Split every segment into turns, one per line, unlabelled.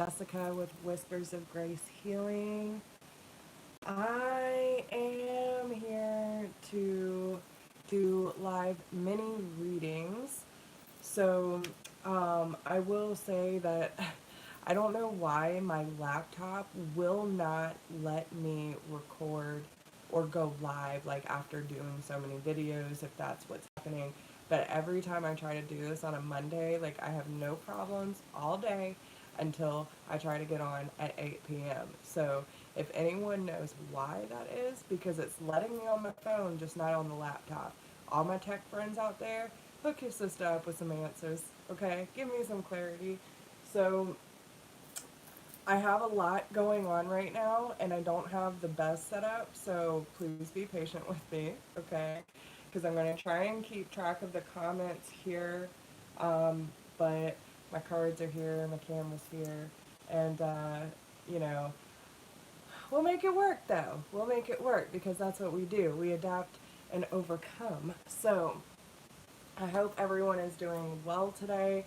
Jessica with Whispers of Grace Healing. I am here to do live mini readings. So, I will say that I don't know why my laptop will not let me record or go live like after doing so many videos if that's what's happening. But every time I try to do this on a Monday, like I have no problems all day until I try to get on at 8 p.m. So if anyone knows why that is, because it's letting me on my phone, just not on the laptop. All my tech friends out there, hook your sister up with some answers, okay? Give me some clarity. So I have a lot going on right now, and I don't have the best setup, so please be patient with me, okay? Because I'm going to try and keep track of the comments here, but my cards are here, my camera's here, and, you know, we'll make it work, though. We'll make it work, because that's what we do. We adapt and overcome. So, I hope everyone is doing well today.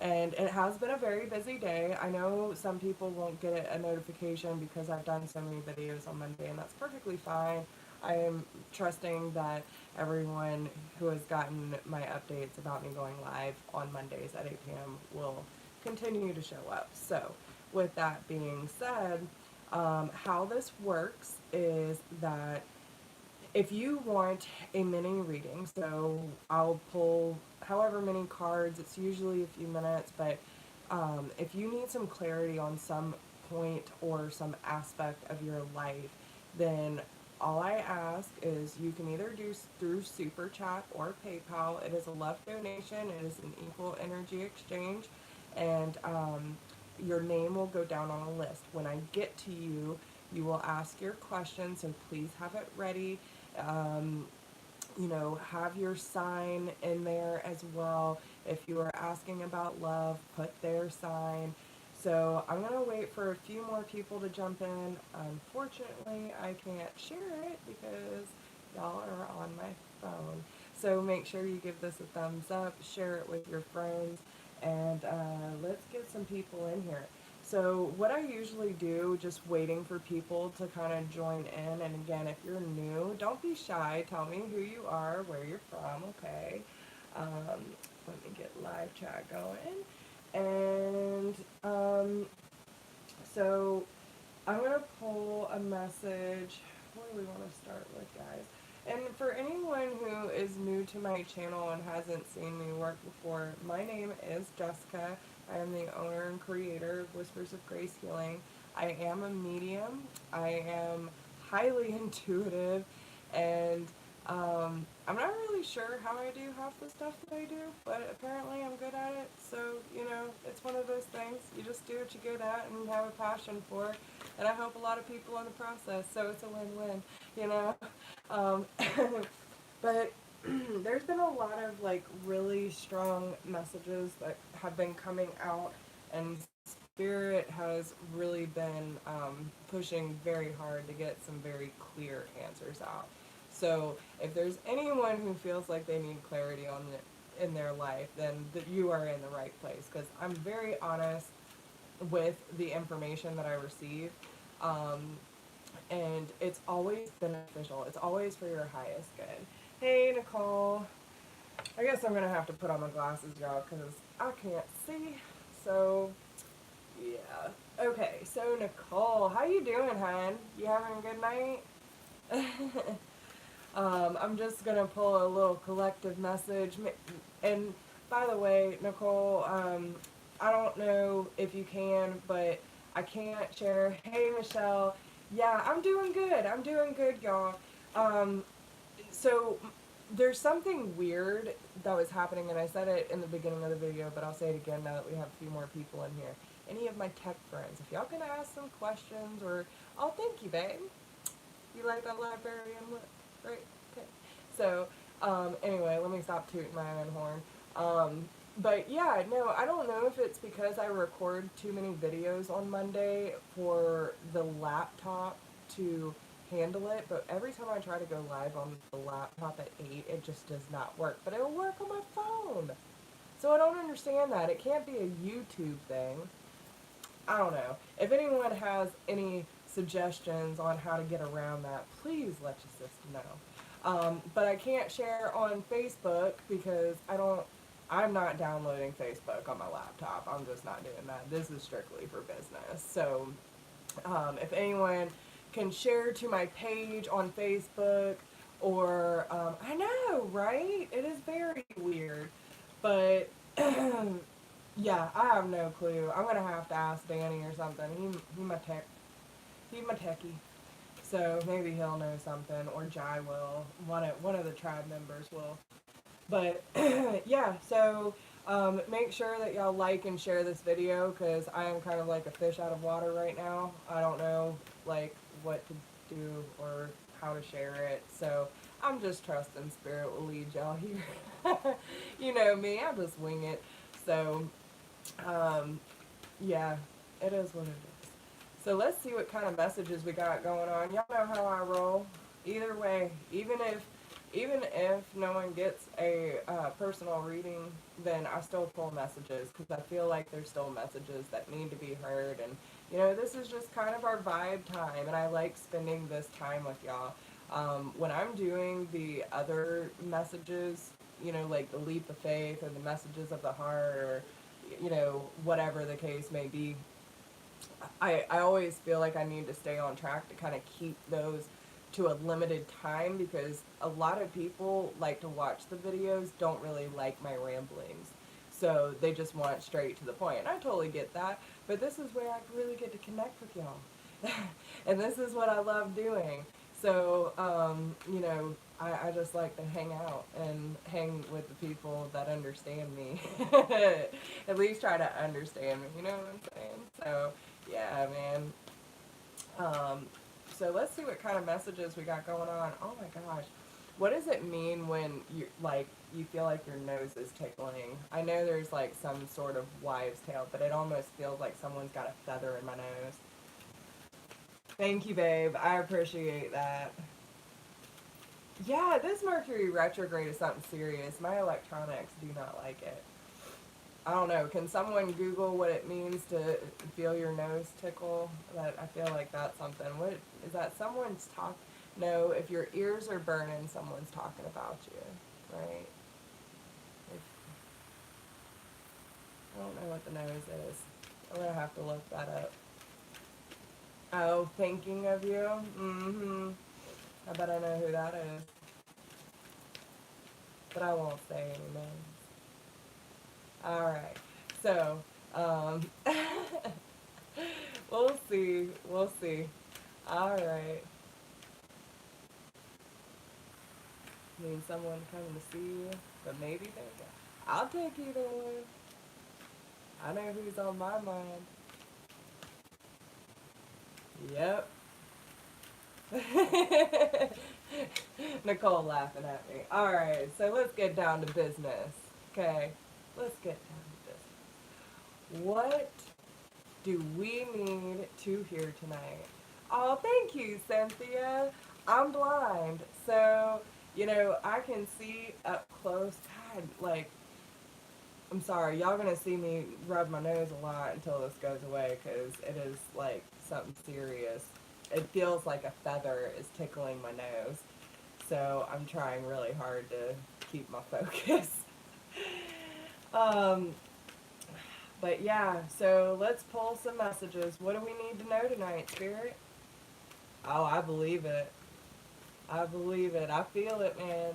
And it has been a very busy day. I know some people won't get a notification because I've done so many videos on Monday, and that's perfectly fine. I am trusting that everyone who has gotten my updates about me going live on Mondays at 8 p.m. will continue to show up. So, with that being said, how this works is that if you want a mini reading, so I'll pull however many cards, it's usually a few minutes, but if you need some clarity on some point or some aspect of your life, then all I ask is you can either do through Super Chat or PayPal. It is a love donation, it is an equal energy exchange, and your name will go down on a list. When I get to you, you will ask your question, so please have it ready. Um, have your sign in there as well. If you are asking about love, put their sign. So I'm going to wait for a few more people to jump in. Unfortunately, I can't share it because y'all are on my phone. So make sure you give this a thumbs up, share it with your friends, and let's get some people in here. So what I usually do, just waiting for people to kind of join in, and again, if you're new, don't be shy. Tell me who you are, where you're from, okay? Let me get live chat going. And so I'm going to pull a message. What do we want to start with, guys? And for anyone who is new to my channel and hasn't seen me work before, my name is Jessica. I am the owner and creator of Whispers of Grace Healing. I am a medium. I am highly intuitive, and I'm not really sure how I do half the stuff that I do, but apparently I'm good at it. So, it's one of those things. You just do what you're good at and have a passion for, and I help a lot of people in the process, so it's a win-win, you know? Um, but there's been a lot of like really strong messages that have been coming out, and Spirit has really been pushing very hard to get some very clear answers out. So if there's anyone who feels like they need clarity on it in their life, then you are in the right place, because I'm very honest with the information that I receive. Um, and it's always beneficial. It's always for your highest good. Hey, Nicole. I guess I'm going to have to put on my glasses, y'all, because I can't see. So, yeah. Okay, so Nicole, how you doing, hon? You having a good night? I'm just going to pull a little collective message. And by the way, Nicole, I don't know if you can, but I can't share. Hey, Michelle. Yeah, I'm doing good. I'm doing good, y'all. Um, so there's something weird that was happening, and I said it in the beginning of the video, but I'll say it again now that we have a few more people in here. Any of my tech friends, if y'all can ask some questions, or, oh, thank you, babe. You like that librarian look, right? Okay. So, anyway, let me stop tooting my own horn. But yeah, no, I don't know if it's because I record too many videos on Monday for the laptop to handle it, but every time I try to go live on the laptop at 8, it just does not work. But it'll work on my phone. So I don't understand that. It can't be a YouTube thing. I don't know. If anyone has any suggestions on how to get around that, please let your sister know. But I can't share on Facebook because I'm not downloading Facebook on my laptop. I'm just not doing that. This is strictly for business. So if anyone can share to my page on Facebook, or I know, right? It is very weird, but yeah, I have no clue. I'm gonna have to ask Danny or something. He's my techie, so maybe he'll know something, or Jai will. One of the tribe members will. But yeah, so make sure that y'all like and share this video because I am kind of like a fish out of water right now. I don't know like what to do or how to share it. So I'm just trusting Spirit will lead y'all here. You know me, I just wing it. So yeah, it is what it is. So let's see what kind of messages we got going on. Y'all know how I roll. Either way, even if no one gets a personal reading, then I still pull messages because I feel like there's still messages that need to be heard. And, you know, this is just kind of our vibe time, and I like spending this time with y'all. When I'm doing the other messages, you know, like the leap of faith or the messages of the heart or, you know, whatever the case may be, I always feel like I need to stay on track to kind of keep those to a limited time because a lot of people like to watch the videos, don't really like my ramblings. So they just want straight to the point. And I totally get that, but this is where I really get to connect with y'all. And this is what I love doing. So, you know, I just like to hang out and hang with the people that understand me. At least try to understand me, you know what I'm saying? So, yeah, man. So let's see what kind of messages we got going on. Oh my gosh. What does it mean when you feel like your nose is tickling? I know there's like some sort of wives' tale, but it almost feels like someone's got a feather in my nose. Thank you, babe. I appreciate that. Yeah, this Mercury retrograde is something serious. My electronics do not like it. I don't know. Can someone Google what it means to feel your nose tickle? That I feel like that's something. What is that? Someone's talk. No, if your ears are burning, someone's talking about you, right? If, I don't know what the nose is. I'm gonna have to look that up. Oh, thinking of you. Mm-hmm. I bet I know who that is, but I won't say any names. All right. So, we'll see. We'll see. All right. Need someone coming to see you, but maybe they. I'll take either one. I know who's on my mind. Yep. Nicole laughing at me. All right, so let's get down to business. Okay, let's get down to business. What do we need to hear tonight? Oh, thank you, Cynthia. I'm blind, so you know I can see up close. God, like I'm sorry, y'all gonna see me rub my nose a lot until this goes away because it is like something serious. It feels like a feather is tickling my nose, so I'm trying really hard to keep my focus. um, but yeah, so let's pull some messages. What do we need to know tonight, Spirit? Oh, I believe it. I believe it. I feel it, man.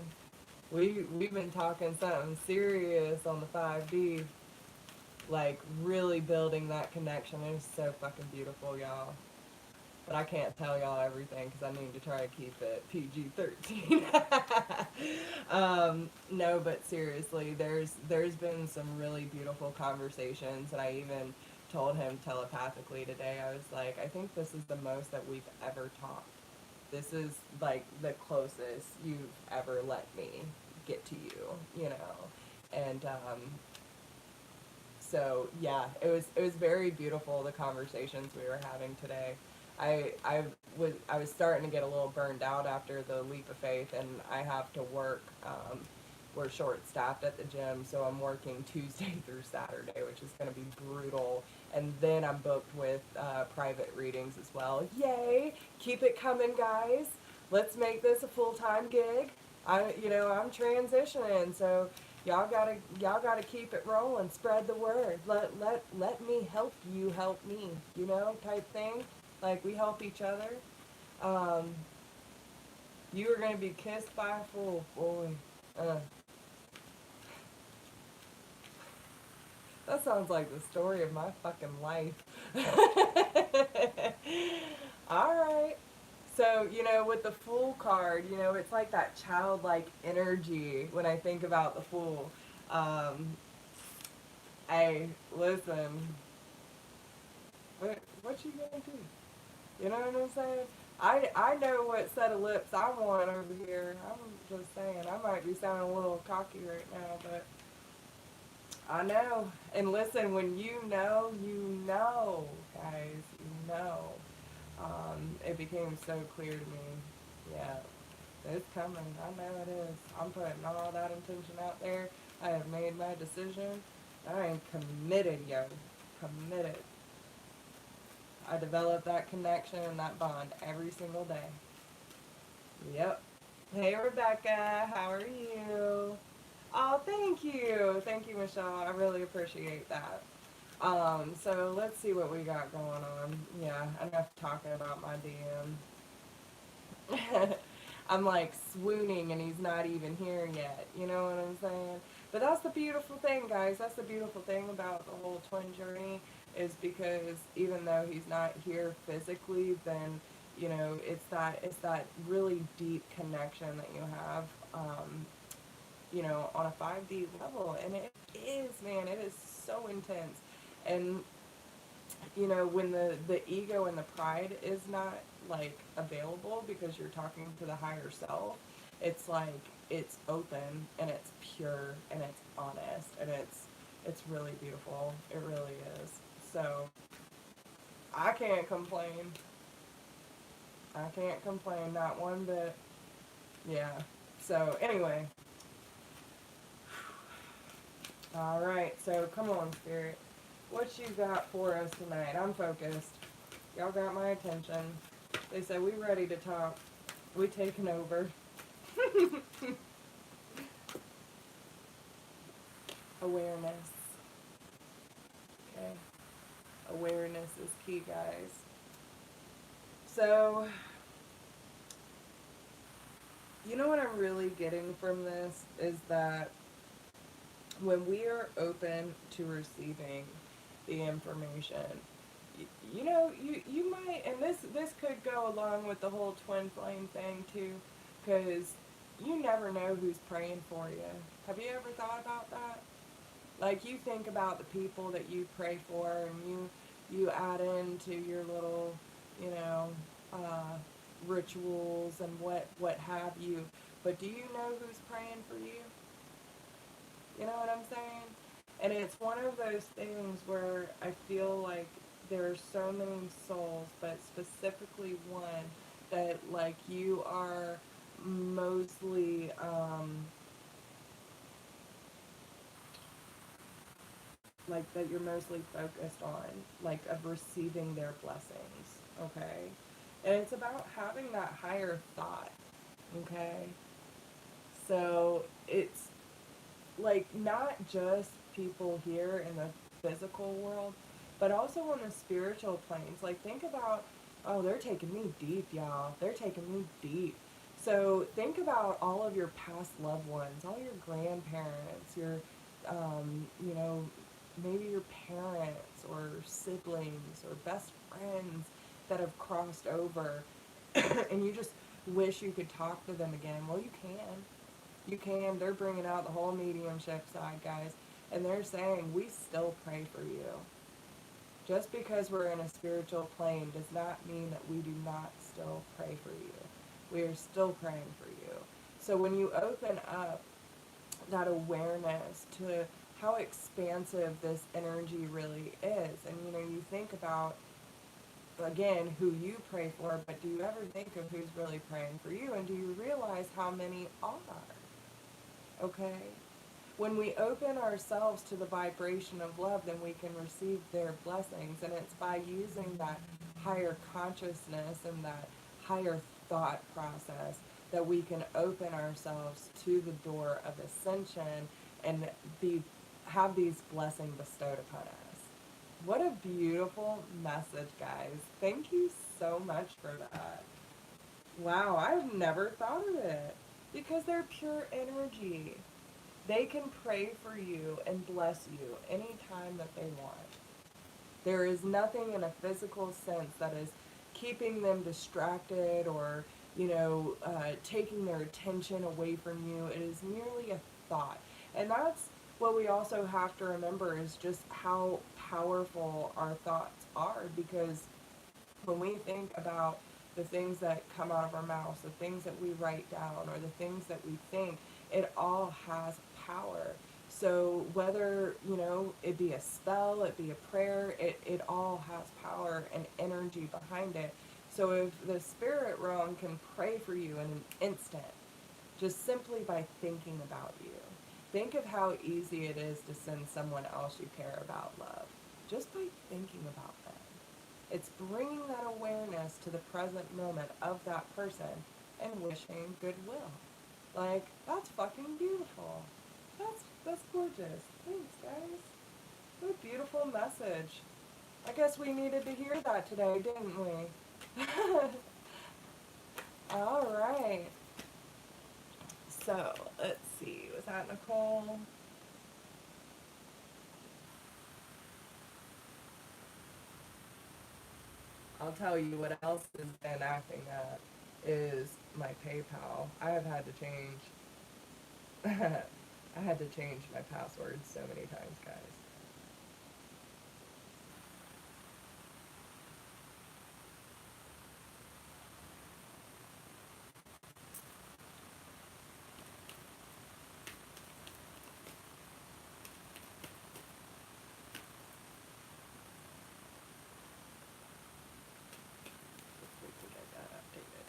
We've been talking something serious on the 5D, like really building that connection. It's so fucking beautiful, y'all. But I can't tell y'all everything because I need to try to keep it PG-13. No, but seriously, there's been some really beautiful conversations, and I even told him telepathically today. I was like, I think this is the most that we've ever talked. This is like the closest you've ever let me get to you, you know. And so yeah, it was very beautiful, the conversations we were having today. I was starting to get a little burned out after the leap of faith, and I have to work we're short staffed at the gym, so I'm working Tuesday through Saturday, which is going to be brutal. And then I'm booked with private readings as well. Yay! Keep it coming, guys. Let's make this a full-time gig. I'm transitioning, so y'all gotta keep it rolling. Spread the word. Let me help me. Type thing. Like we help each other. Um, you are gonna be kissed by a fool, boy. Uh, that sounds like the story of my fucking life. All right. So, with the Fool card, it's like that childlike energy when I think about the Fool. Um, hey, listen, what you gonna do? You know what I'm saying? I know what set of lips I want over here. I'm just saying, I might be sounding a little cocky right now, but I know. And listen, when you know, guys, you know. It became so clear to me. Yeah, it's coming. I know it is. I'm putting all that intention out there. I have made my decision. I am committed, yo. Committed. I develop that connection and that bond every single day. Yep. Hey, Rebecca. How are you? Oh, thank you. Thank you, Michelle. I really appreciate that. So let's see what we got going on. Yeah, enough talking about my DM. I'm like swooning and he's not even here yet. You know what I'm saying? But that's the beautiful thing, guys. That's the beautiful thing about the whole twin journey is because even though he's not here physically, then it's that really deep connection that you have, on a 5D level, and it is, man, it is so intense, and when the ego and the pride is not like available because you're talking to the higher self, it's like it's open and it's pure and it's honest and it's really beautiful. It really is. So I can't complain. I can't complain, not one bit. Yeah. So anyway, all right. So come on, spirit. What you got for us tonight? I'm focused. Y'all got my attention. They said we ready to talk. We taking over. Awareness. Okay. Awareness is key, guys. So, what I'm really getting from this is that when we are open to receiving the information, you might, and this could go along with the whole twin flame thing too, because you never know who's praying for you. Have you ever thought about that? Like, you think about the people that you pray for, and you add into your little, you know, uh, rituals and what have you. But do you know who's praying for you? You know what I'm saying? And it's one of those things where I feel like there are so many souls, but specifically one that like you are mostly like that you're mostly focused on, like of receiving their blessings, okay? And it's about having that higher thought, okay? So it's like not just people here in the physical world, but also on the spiritual planes. Like think about, oh, they're taking me deep, y'all. They're taking me deep. So think about all of your past loved ones, all your grandparents, your, you know, maybe your parents or siblings or best friends that have crossed over, and you just wish you could talk to them again. Well, you can. You can. They're bringing out the whole mediumship side, guys. And they're saying, we still pray for you. Just because we're in a spiritual plane does not mean that we do not still pray for you. We are still praying for you. So when you open up that awareness to how expansive this energy really is, and you think about, again, who you pray for, but do you ever think of who's really praying for you? And do you realize how many are? okay? When we open ourselves to the vibration of love, then we can receive their blessings. And it's by using that higher consciousness and that higher thought process that we can open ourselves to the door of ascension and be have these blessings bestowed upon us. What a beautiful message, guys. Thank you so much for that. Wow, I've never thought of it. Because they're pure energy. They can pray for you and bless you anytime that they want. There is nothing in a physical sense that is keeping them distracted or, taking their attention away from you. It is merely a thought. And that's what we also have to remember is just how powerful our thoughts are, because when we think about the things that come out of our mouths, the things that we write down, or the things that we think, it all has power. So whether, it be a spell, it be a prayer, it all has power and energy behind it. So if the spirit realm can pray for you in an instant, just simply by thinking about you, think of how easy it is to send someone else you care about love, just by thinking about them. It's bringing that awareness to the present moment of that person and wishing goodwill. Like, that's fucking beautiful. That's gorgeous. Thanks, guys. What a beautiful message. I guess we needed to hear that today, didn't we? All right. So, let's see. Was that Nicole? I'll tell you what else has been acting up is my PayPal. I have had to change. I had to change my password so many times, guys. Let's wait to get that updated.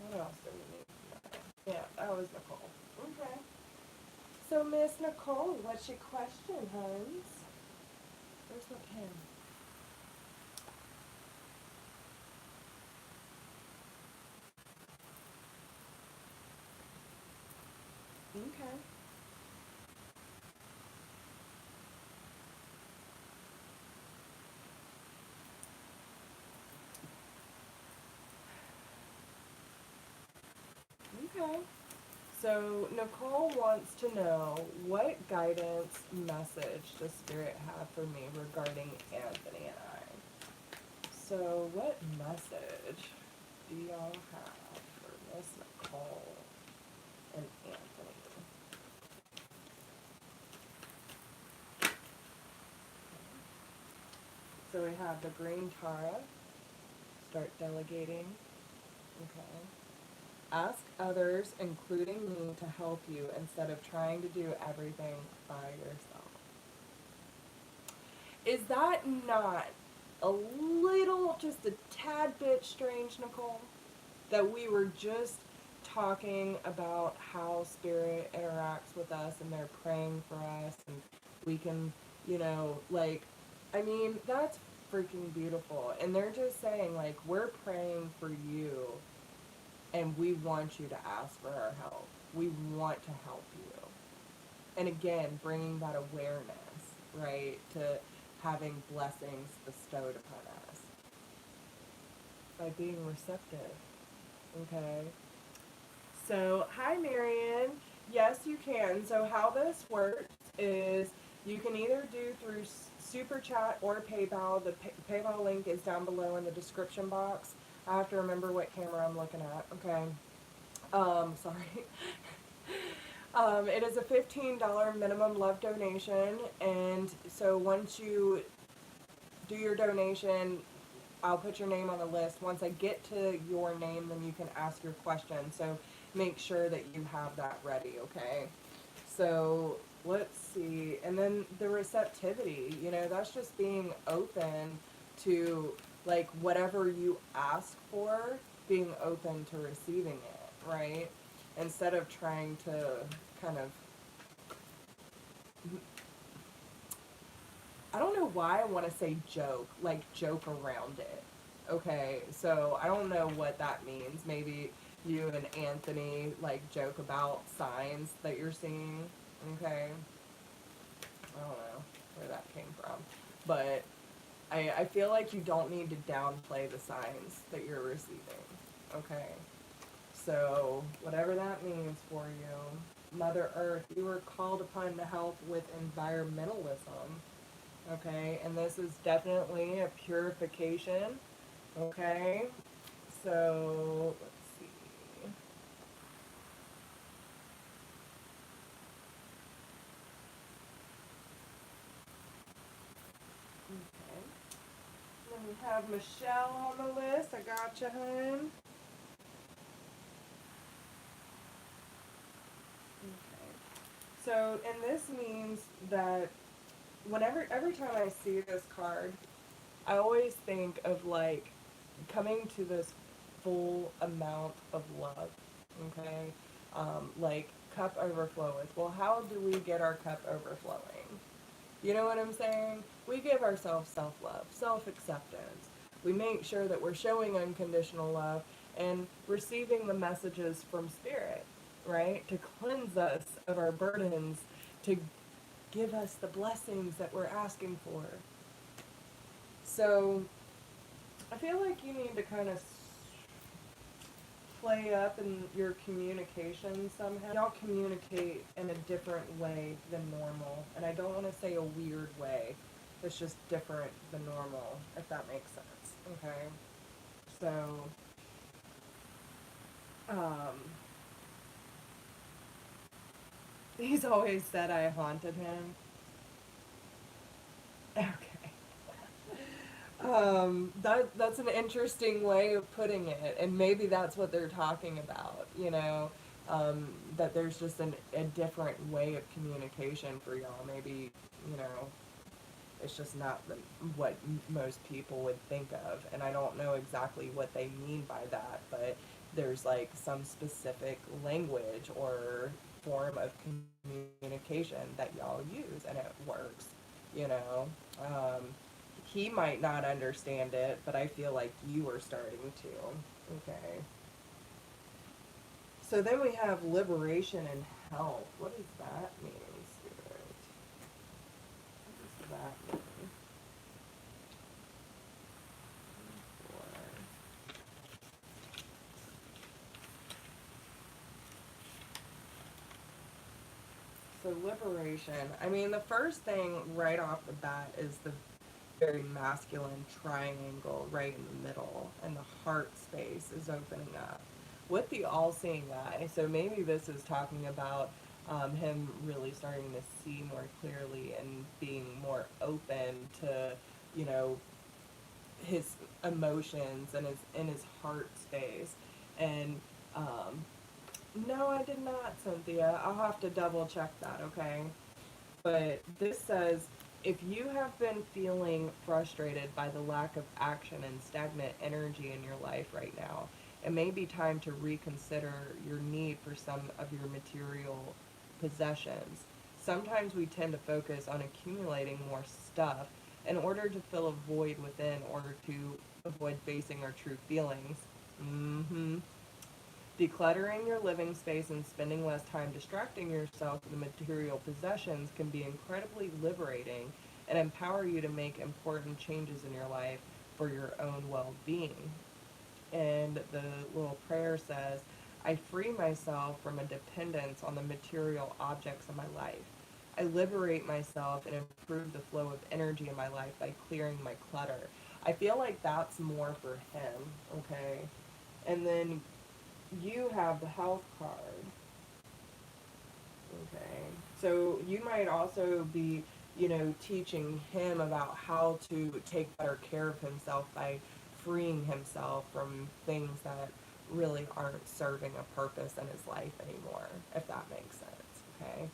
What else do we need to know? Yeah, that was Nicole. Okay. So, Miss Nicole, what's your question, Hans? Where's my pen? Okay. Okay. So, Nicole wants to know what guidance message does Spirit have for me regarding Anthony and I? So, what message do y'all have for Miss Nicole and Anthony? So, we have the Green Tara, start delegating. Okay. Ask others, including me, to help you instead of trying to do everything by yourself. Is that not a little, just a tad bit strange, Nicole? That we were just talking about how Spirit interacts with us and they're praying for us and we can, I mean, that's freaking beautiful. And they're just saying, like, we're praying for you and we want you to ask for our help. We want to help you. And again, bringing that awareness, right, to having blessings bestowed upon us by being receptive. Okay. So, hi, Marion. Yes, you can. So, how this works is you can either do through Super Chat or PayPal. The PayPal link is down below in the description box. I have to remember what camera I'm looking at. Okay. Sorry. It is a $15 minimum love donation, and so once you do your donation, I'll put your name on the list. Once I get to your name, then you can ask your question. So make sure that you have that ready, okay? So let's see. And then the receptivity, that's just being open to, like, whatever you ask for, being open to receiving it, right? instead of trying to kind of, I don't know why I want to say joke, like joke around it. Okay, so I don't know what that means. Maybe you and Anthony like joke about signs that you're seeing. Okay, I don't know where that came from, but I feel like you don't need to downplay the signs that you're receiving. Okay, so whatever that means for you, Mother Earth, you were called upon to help with environmentalism. Okay, and this is definitely a purification. Okay, so let's see. Okay, then we have Michelle on the list. I got you, hun. Okay, so and this means that every time I see this card, I always think of like coming to this full amount of love. Okay, like cup overfloweth. Well, how do we get our cup overflowing? You know what I'm saying? We give ourselves self love, self acceptance. We make sure that we're showing unconditional love and receiving the messages from Spirit, right? To cleanse us of our burdens, to give us the blessings that we're asking for. So I feel like you need to kind of play up in your communication somehow. Y'all communicate in a different way than normal. And I don't want to say a weird way. It's just different than normal, if that makes sense. Okay? So, um, he's always said I haunted him. Okay. That's an interesting way of putting it, and maybe that's what they're talking about. That there's just a different way of communication for y'all. Maybe you know it's just not what most people would think of, and I don't know exactly what they mean by that, but there's like some specific language or form of communication that y'all use, and it works. You know. Um, he might not understand it, but I feel like you are starting to. Okay. So then we have liberation and health. What does that mean, Spirit? What does that mean? So liberation. I mean, the first thing right off the bat is the very masculine triangle right in the middle, and the heart space is opening up with the all-seeing eye. So maybe this is talking about him really starting to see more clearly and being more open to, you know, his emotions and his in his heart space. And no, I did not, Cynthia. I'll have to double check that. Okay. But this says, if you have been feeling frustrated by the lack of action and stagnant energy in your life right now, it may be time to reconsider your need for some of your material possessions. Sometimes we tend to focus on accumulating more stuff in order to fill a void within or to avoid facing our true feelings. Mm-hmm. Decluttering your living space and spending less time distracting yourself with material possessions can be incredibly liberating and empower you to make important changes in your life for your own well-being. And the little prayer says, I free myself from a dependence on the material objects in my life. I liberate myself and improve the flow of energy in my life by clearing my clutter. I feel like that's more for him, okay? And then you have the health card. Okay. So you might also be, teaching him about how to take better care of himself by freeing himself from things that really aren't serving a purpose in his life anymore, if that makes sense. Okay.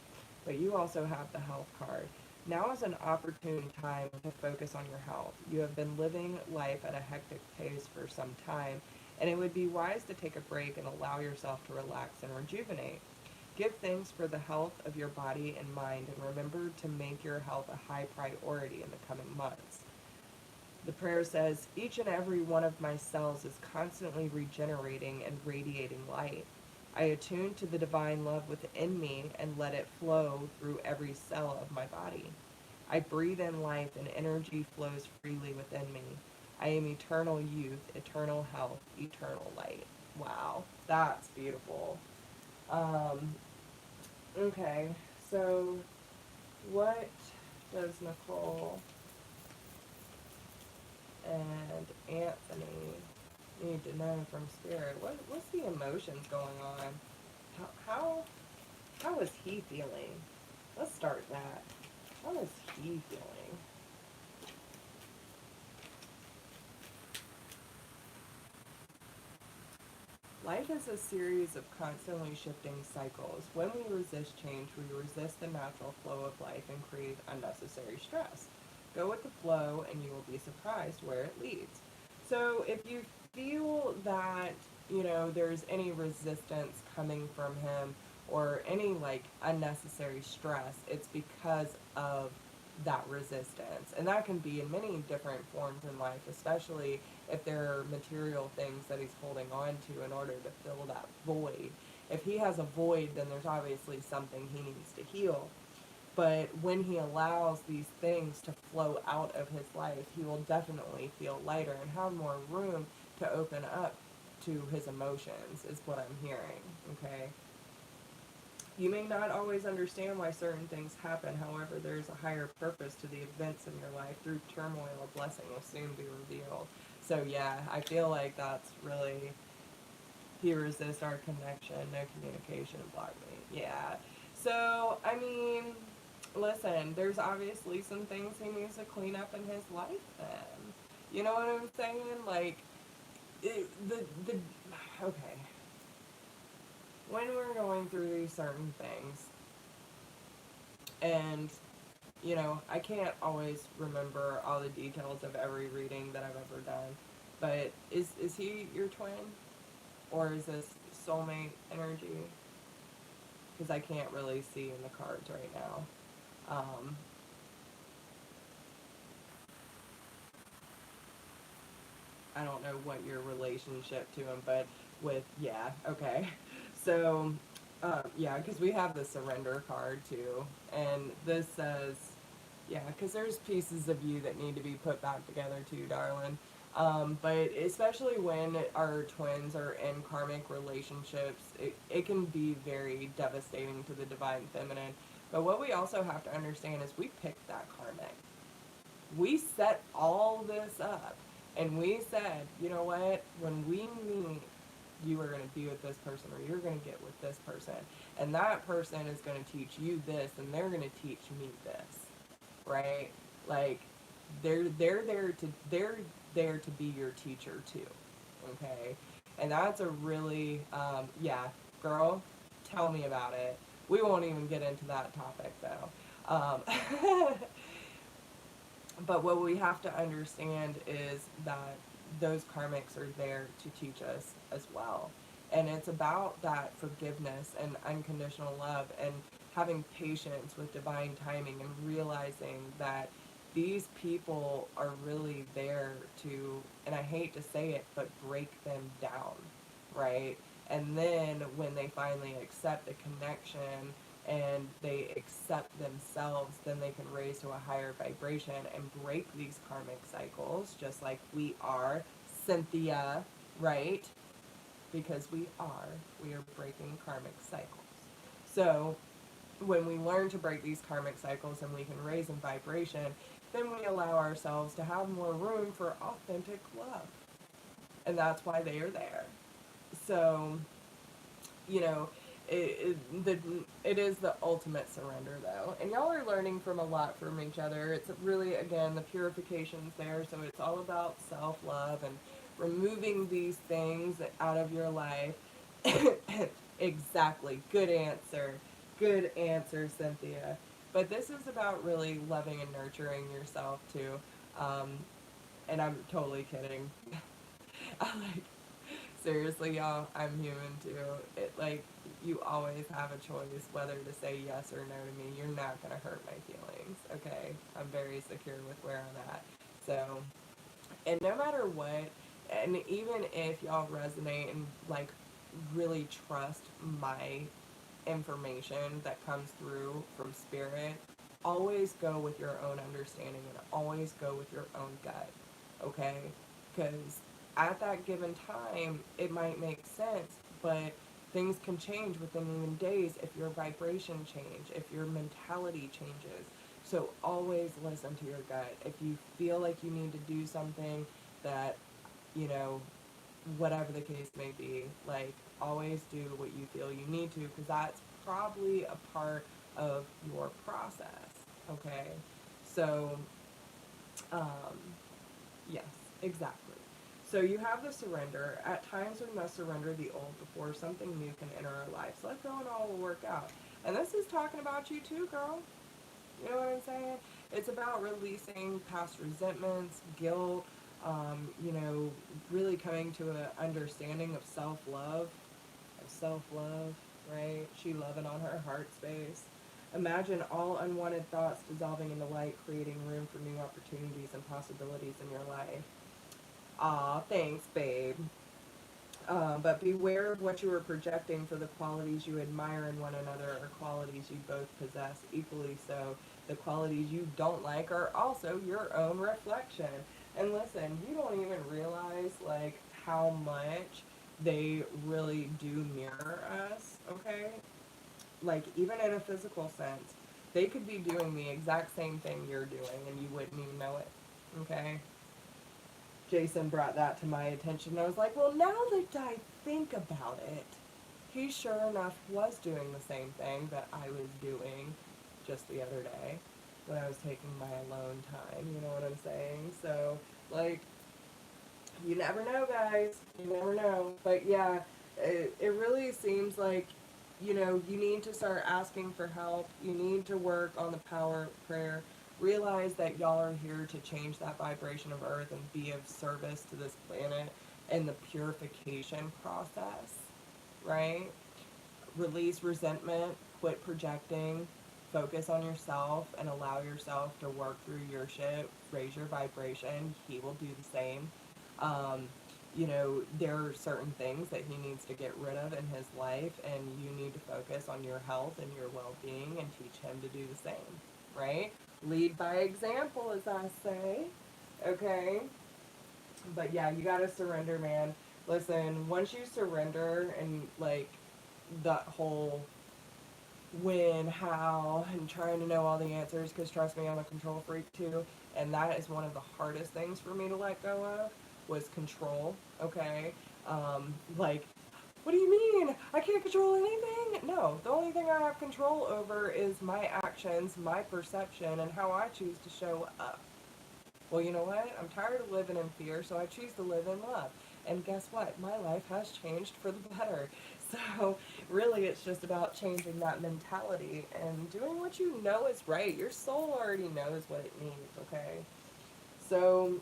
But you also have the health card. Now is an opportune time to focus on your health. You have been living life at a hectic pace for some time, and it would be wise to take a break and allow yourself to relax and rejuvenate. Give thanks for the health of your body and mind, and remember to make your health a high priority in the coming months. The prayer says, each and every one of my cells is constantly regenerating and radiating light. I attune to the divine love within me and let it flow through every cell of my body. I breathe in life and energy flows freely within me. I am eternal youth, eternal health, eternal light. Wow, that's beautiful. Um, okay, so what does Nicole and Anthony need to know from Spirit? What's the emotions going on? How is he feeling? Let's start that. How is he feeling? Life is a series of constantly shifting cycles. When we resist change, we resist the natural flow of life and create unnecessary stress. Go with the flow and you will be surprised where it leads. So if you feel that, there's any resistance coming from him or any like unnecessary stress, it's because of that resistance. And that can be in many different forms in life, especially if there are material things that he's holding on to in order to fill that void. If he has a void, then there's obviously something he needs to heal. But when he allows these things to flow out of his life, he will definitely feel lighter and have more room to open up to his emotions, is what I'm hearing, okay? You may not always understand why certain things happen, however, there is a higher purpose to the events in your life. Through turmoil, a blessing will soon be revealed. So yeah, I feel like that's really, he resists our connection, no communication, block me. Yeah. So, I mean, listen, there's obviously some things he needs to clean up in his life then. You know what I'm saying? Like, okay. When we're going through these certain things, and I can't always remember all the details of every reading that I've ever done, but is he your twin, or is this soulmate energy? Because I can't really see in the cards right now. Um, I don't know what your relationship to him, but yeah, okay. So, yeah, because we have the surrender card too, and this says, yeah, because there's pieces of you that need to be put back together too, darling. But especially when our twins are in karmic relationships, it can be very devastating to the divine feminine. But what we also have to understand is we picked that karmic. We set all this up. And we said, you know what, when we meet, you are going to be with this person or you're going to get with this person. And that person is going to teach you this and they're going to teach me this. Right? Like they're there to be your teacher too. Okay? And that's a really yeah, girl, tell me about it. We won't even get into that topic though. But what we have to understand is that those karmics are there to teach us as well. And it's about that forgiveness and unconditional love and having patience with divine timing and realizing that these people are really there to, and I hate to say it, but break them down, right? And then when they finally accept the connection and they accept themselves, then they can raise to a higher vibration and break these karmic cycles, just like we are, Cynthia, right? Because we are breaking karmic cycles. So when we learn to break these karmic cycles and we can raise in vibration, then we allow ourselves to have more room for authentic love. And that's why they are there. So, you know, it is the ultimate surrender though, and y'all are learning from a lot from each other. It's really, again, the purification's there, so it's all about self-love and removing these things out of your life. Exactly, good answer, Cynthia. But this is about really loving and nurturing yourself too. um, and I'm totally kidding. I like Seriously, y'all, I'm human too. It like you always have a choice whether to say yes or no to me. You're not gonna hurt my feelings, okay? I'm very secure with where I'm at. So, and no matter what, and even if y'all resonate and like really trust my information that comes through from spirit, always go with your own understanding and always go with your own gut, okay? Because at that given time, it might make sense, but things can change within even days if your vibration change, if your mentality changes. So always listen to your gut. If you feel like you need to do something that, you know, whatever the case may be, like always do what you feel you need to, because that's probably a part of your process, okay? So um, yes, exactly. So you have the surrender. At times we must surrender the old before something new can enter our lives. Let go and all will work out. And this is talking about you too, girl. You know what I'm saying? It's about releasing past resentments, guilt, really coming to an understanding of self-love, right? She loving on her heart space. Imagine all unwanted thoughts dissolving into light, creating room for new opportunities and possibilities in your life. Aw, thanks, babe. But beware of what you are projecting, for the qualities you admire in one another are qualities you both possess. Equally so, the qualities you don't like are also your own reflection. And listen, you don't even realize like how much they really do mirror us, okay? Like even in a physical sense, they could be doing the exact same thing you're doing and you wouldn't even know it, okay? Jason brought that to my attention. I was like, well, now that I think about it, he sure enough was doing the same thing that I was doing just the other day when I was taking my alone time. You know what I'm saying? So, like, you never know, guys. You never know. But yeah, it really seems like, you need to start asking for help. You need to work on the power of prayer. Realize that y'all are here to change that vibration of Earth and be of service to this planet and the purification process, right? Release resentment, quit projecting, focus on yourself, and allow yourself to work through your shit, raise your vibration. He will do the same. Um, there are certain things that he needs to get rid of in his life, and you need to focus on your health and your well being and teach him to do the same, right? Lead by example, as I say, okay? But yeah, you gotta surrender, man. Listen, once you surrender and like that whole when, how, and trying to know all the answers, because trust me, I'm a control freak too, and that is one of the hardest things for me to let go of, was control, okay? Like, what do you mean? I can't control anything? No, the only thing I have control over is my actions, my perception, and how I choose to show up. Well, you know what? I'm tired of living in fear, so I choose to live in love. And guess what? My life has changed for the better. So, really, it's just about changing that mentality and doing what you know is right. Your soul already knows what it needs, okay? So,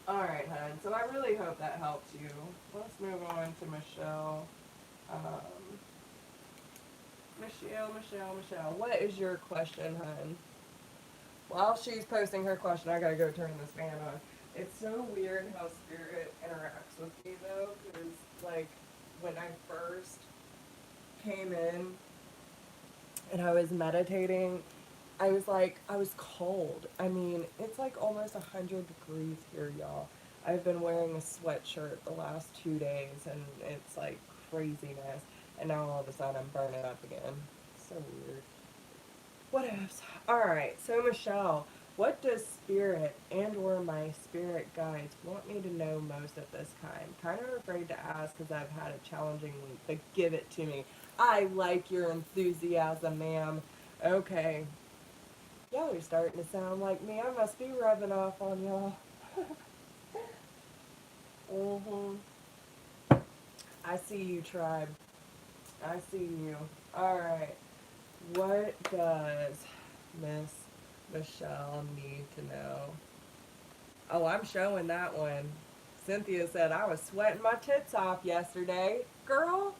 alright, hon. So, I really hope that helps you. Let's move on to Michelle. Um, Michelle. What is your question, hon? While she's posting her question, I gotta go turn this fan on. It's so weird how spirit interacts with me though, because like when I first came in and I was meditating, I was cold. I mean, it's like almost 100 degrees here, y'all. I've been wearing a sweatshirt the last 2 days, and it's like craziness. And now all of a sudden I'm burning up again. So weird. What else? Alright, so Michelle, what does spirit and or my spirit guides want me to know most at this time? Kind of afraid to ask because I've had a challenging week, but give it to me. I like your enthusiasm, ma'am. Okay. Y'all are starting to sound like me. I must be rubbing off on y'all. Mm-hmm. I see you, tribe. I see you. Alright. What does Miss Michelle need to know? Oh, I'm showing that one. Cynthia said I was sweating my tits off yesterday. Girl,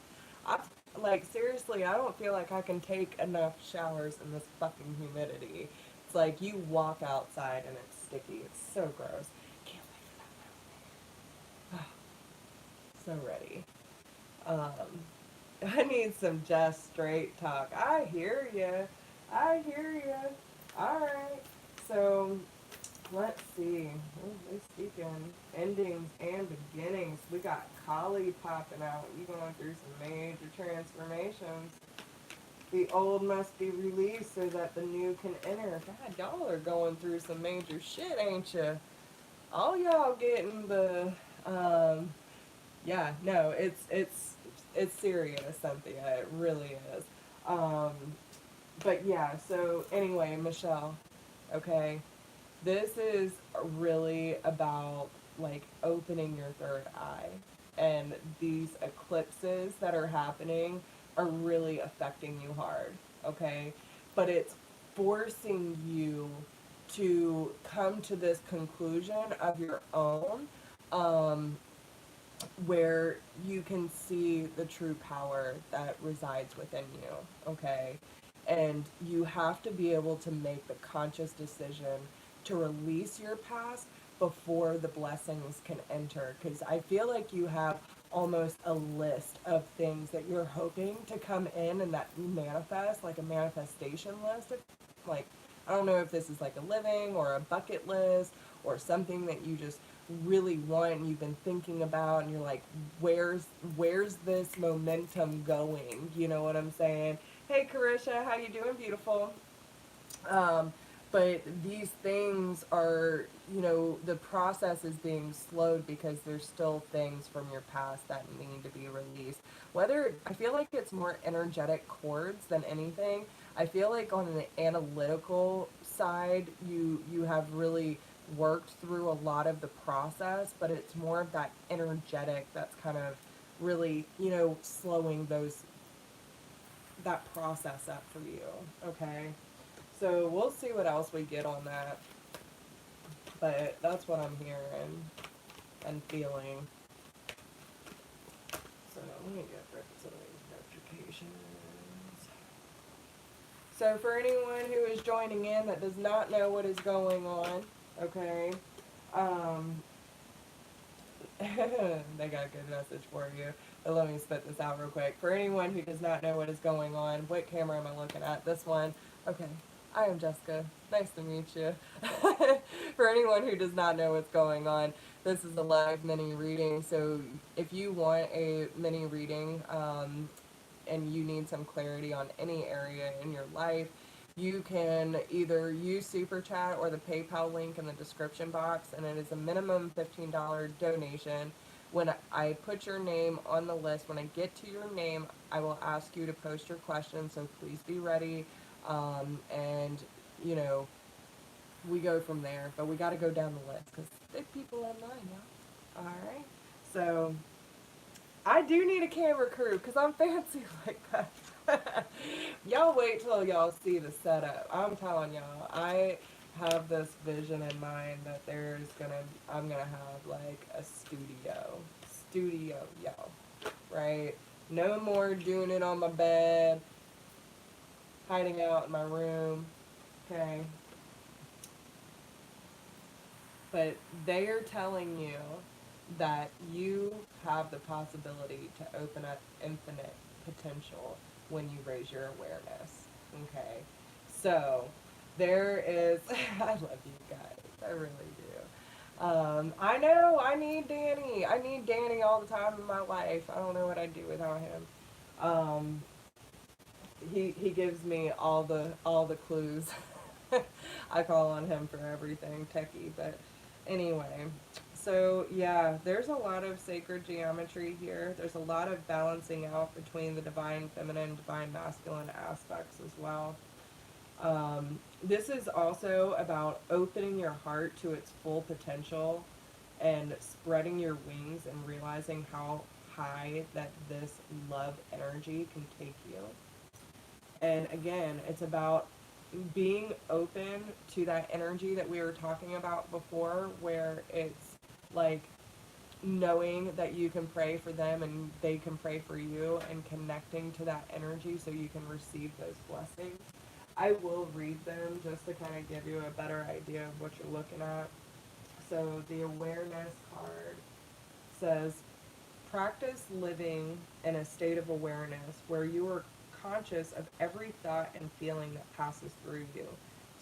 I like seriously, I don't feel like I can take enough showers in this fucking humidity. It's like you walk outside and it's sticky. It's so gross. Can't wait for that. So ready. I need some just straight talk. I hear you. I hear you. All right. So let's see. They speaking endings and beginnings. We got Kali popping out. You going through some major transformations. The old must be released so that the new can enter. God, y'all are going through some major shit, ain't you? All y'all getting the yeah, no, it's serious, Cynthia. It really is. Um, but yeah, so anyway, Michelle, okay, this is really about like opening your third eye. And these eclipses that are happening are really affecting you hard, okay? But it's forcing you to come to this conclusion of your own, um, where you can see the true power that resides within you, okay? And you have to be able to make the conscious decision to release your past before the blessings can enter. Because I feel like you have almost a list of things that you're hoping to come in and that you manifest, like a manifestation list. Like, I don't know if this is like a living or a bucket list or something that you just really want and you've been thinking about and you're like, where's this momentum going? You know what I'm saying? Hey Carisha, how you doing, beautiful? Um, but these things are, the process is being slowed because there's still things from your past that need to be released. Whether, I feel like it's more energetic chords than anything. I feel like on the analytical side, you have really worked through a lot of the process, but it's more of that energetic that's kind of really, slowing that process up for you. Okay. So we'll see what else we get on that. But that's what I'm hearing and feeling. So let me get rid of some of these notifications. So for anyone who is joining in that does not know what is going on, okay, um, they got a good message for you. But let me spit this out real quick. For anyone who does not know what is going on, what camera am I looking at? This one. Okay. I am Jessica. Nice to meet you. For anyone who does not know what's going on, this is a live mini reading. So if you want a mini reading, and you need some clarity on any area in your life, you can either use Super Chat or the PayPal link in the description box, and it is a minimum $15 donation. When I put your name on the list, when I get to your name, I will ask you to post your questions, so please be ready. And, you know, we go from there, but we got to go down the list because there's people online, y'all. All right. So I do need a camera crew because I'm fancy like that. Y'all wait till y'all see the setup. I'm telling y'all, I have this vision in mind that I'm gonna have like a studio, y'all. Right? No more doing it on my bed, hiding out in my room. Okay. But they are telling you that you have the possibility to open up infinite potential when you raise your awareness. Okay. So there is, I love you guys. I really do. I know I need Danny. I need Danny all the time in my life. I don't know what I'd do without him. Um, he gives me all the clues. I call on him for everything techie, but anyway. So yeah, there's a lot of sacred geometry here. There's a lot of balancing out between the divine feminine, divine masculine aspects as well. This is also about opening your heart to its full potential and spreading your wings and realizing how high that this love energy can take you. And again, it's about being open to that energy that we were talking about before, where it's like knowing that you can pray for them and they can pray for you, and connecting to that energy so you can receive those blessings. I will read them just to kind of give you a better idea of what you're looking at. So the awareness card says, practice living in a state of awareness where you are conscious of every thought and feeling that passes through you.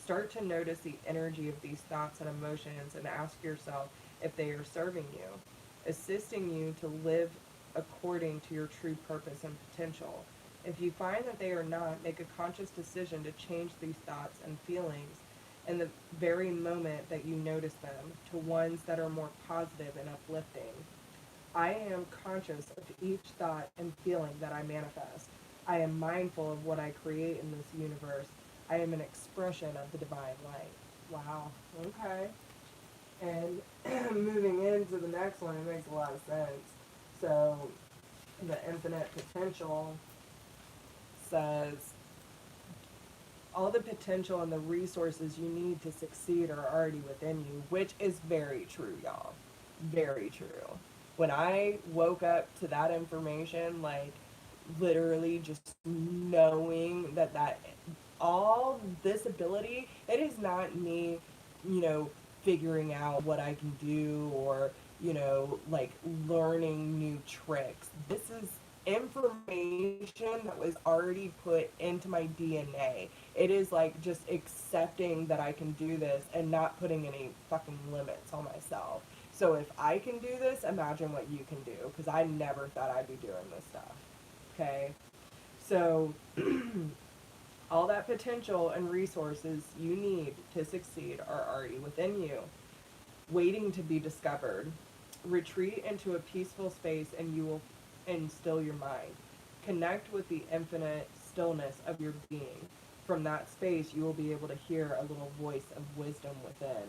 Start to notice the energy of these thoughts and emotions and ask yourself if they are serving you, assisting you to live according to your true purpose and potential. If you find that they are not, make a conscious decision to change these thoughts and feelings in the very moment that you notice them to ones that are more positive and uplifting. I am conscious of each thought and feeling that I manifest. I am mindful of what I create in this universe. I am an expression of the divine light. Wow. Okay. And moving into the next one, it makes a lot of sense. So, the infinite potential says, all the potential and the resources you need to succeed are already within you, which is very true, y'all. Very true. When I woke up to that information, like literally just knowing that all this ability, it is not me, you know, figuring out what I can do, or, you know, like learning new tricks. This is information that was already put into my DNA. It is like just accepting that I can do this and not putting any fucking limits on myself. So if I can do this, imagine what you can do, because I never thought I'd be doing this stuff. Okay? So all that potential and resources you need to succeed are already within you, waiting to be discovered. Retreat into a peaceful space and you will still your mind. Connect with the infinite stillness of your being. From that space, you will be able to hear a little voice of wisdom within.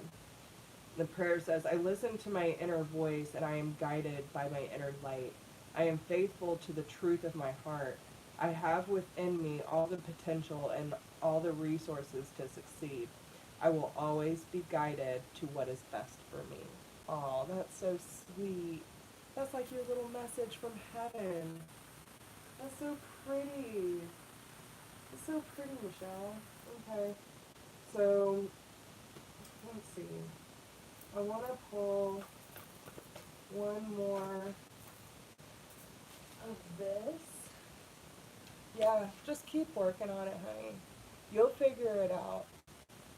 The prayer says, I listen to my inner voice and I am guided by my inner light. I am faithful to the truth of my heart. I have within me all the potential and all the resources to succeed. I will always be guided to what is best for me. Oh, that's so sweet. That's like your little message from heaven. That's so pretty. It's so pretty, Michelle. Okay. So, let's see. I want to pull one more of this. Yeah, just keep working on it, honey. You'll figure it out.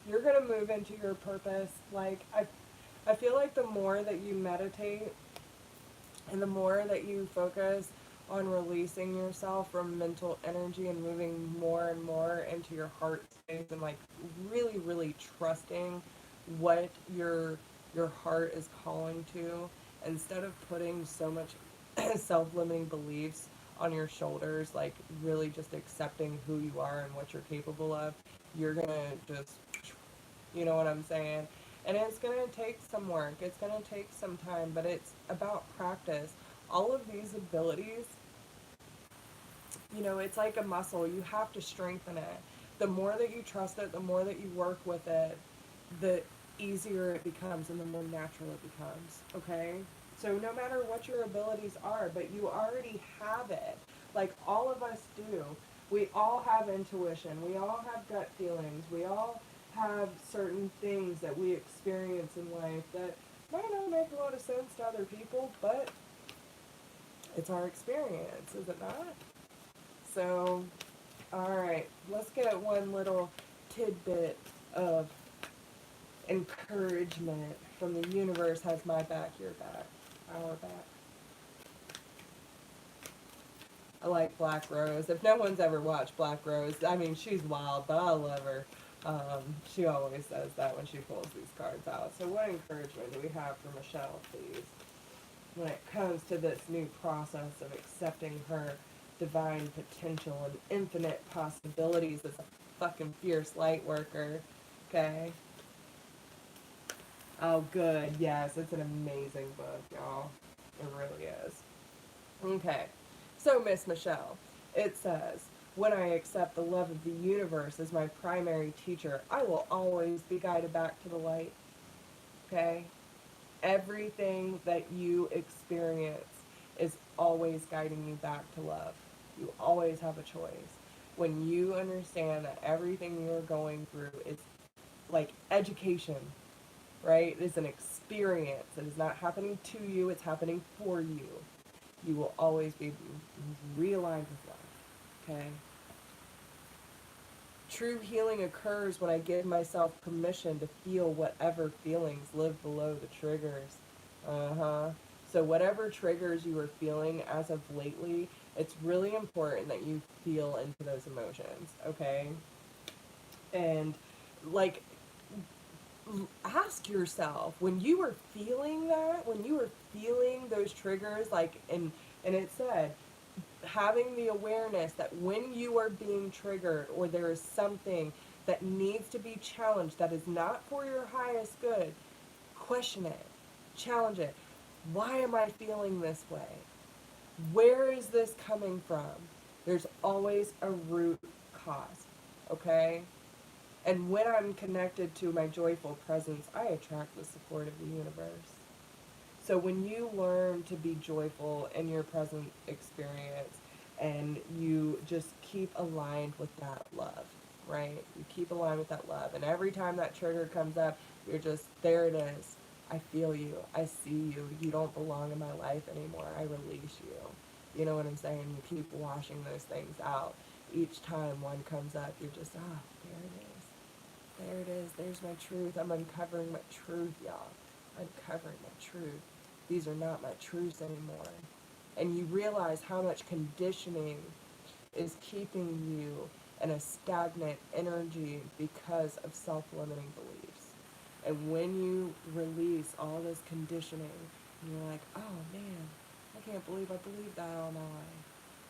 You're going to move into your purpose. Like, I feel like the more that you meditate and the more that you focus on releasing yourself from mental energy and moving more and more into your heart space, and like really, really trusting what your heart is calling to, instead of putting so much self-limiting beliefs on your shoulders, like really just accepting who you are and what you're capable of, you're gonna just, you know what I'm saying? And it's gonna take some work, it's gonna take some time, but it's about practice. All of these abilities, you know, it's like a muscle. You have to strengthen it. The more that you trust it, the more that you work with it, the easier it becomes and the more natural it becomes. Okay? So no matter what your abilities are, but you already have it. Like all of us do. We all have intuition. We all have gut feelings. We all have certain things that we experience in life that might not make a lot of sense to other people, but it's our experience, is it not? So, alright, let's get one little tidbit of encouragement from the universe. Has my back, your back, our back. I like Black Rose. If no one's ever watched Black Rose, I mean, she's wild, but I love her. She always says that when she pulls these cards out. So what encouragement do we have for Michelle, please, when it comes to this new process of accepting her divine potential and infinite possibilities as a fucking fierce light worker? Okay. Oh, good. Yes, it's an amazing book, y'all. It really is. Okay. So, Miss Michelle, it says, when I accept the love of the universe as my primary teacher, I will always be guided back to the light. Okay? Everything that you experience is always guiding you back to love. You always have a choice. When you understand that everything you're going through is like education, right? It is an experience. It is not happening to you, it's happening for you. You will always be realigned with love. Okay? True healing occurs when I give myself permission to feel whatever feelings live below the triggers. Uh-huh. So whatever triggers you are feeling as of lately, it's really important that you feel into those emotions, okay? And like ask yourself when you were feeling that, when you were feeling those triggers, like and it said having the awareness that when you are being triggered or there is something that needs to be challenged that is not for your highest good, question it, challenge it. Why am I feeling this way? Where is this coming from? There's always a root cause, okay? And when I'm connected to my joyful presence, I attract the support of the universe. So when you learn to be joyful in your present experience and you just keep aligned with that love, right? You keep aligned with that love. And every time that trigger comes up, you're just, there it is. I feel you. I see you. You don't belong in my life anymore. I release you. You know what I'm saying? You keep washing those things out. Each time one comes up, you're just, ah, there it is. There it is. There's my truth. I'm uncovering my truth, y'all. Uncovering my truth. These are not my truths anymore. And you realize how much conditioning is keeping you in a stagnant energy because of self-limiting beliefs. And when you release all this conditioning, you're like, oh man, I can't believe I believed that all my life.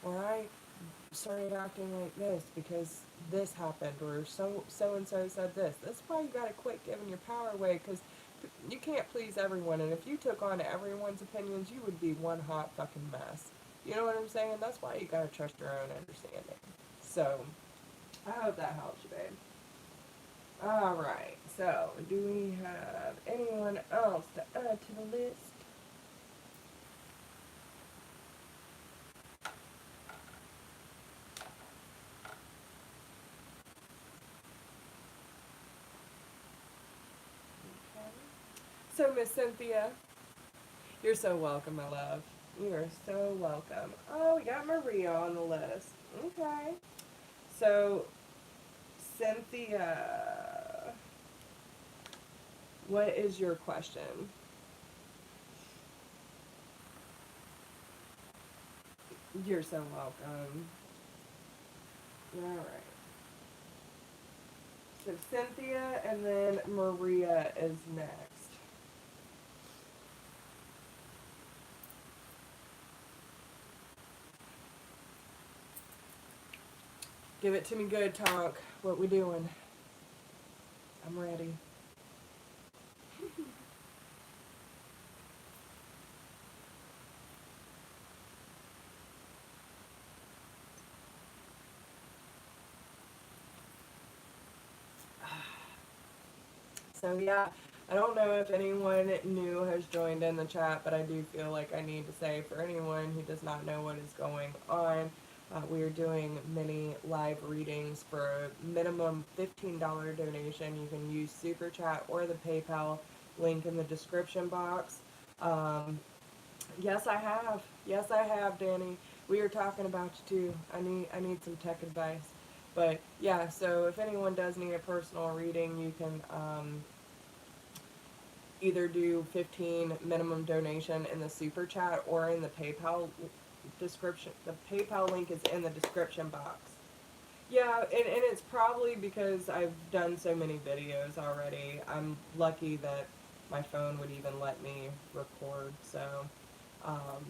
Or I started acting like this because this happened, or so and so said this. That's why you gotta quit giving your power away, because you can't please everyone, and if you took on everyone's opinions, you would be one hot fucking mess. You know what I'm saying? That's why you gotta trust your own understanding. So, I hope that helps you, babe. Alright, so do we have anyone else to add to the list? Okay. So, Miss Cynthia, you're so welcome, my love. You are so welcome. Oh, we got Maria on the list. Okay. So, Cynthia, what is your question? You're so welcome. All right. So, Cynthia, and then Maria is next. Give it to me good, Tonk. What we doing? I'm ready. So yeah, I don't know if anyone new has joined in the chat, but I do feel like I need to say for anyone who does not know what is going on, we are doing mini live readings for a minimum $15 donation. You can use Super Chat or the PayPal link in the description box. Um, yes, I have. Yes, I have, Danny. We were talking about you too. I need some tech advice. But yeah, so if anyone does need a personal reading, you can either do 15 minimum donation in the super chat or in the PayPal description. The PayPal link is in the description box. Yeah, and it's probably because I've done so many videos already. I'm lucky that my phone would even let me record, so um,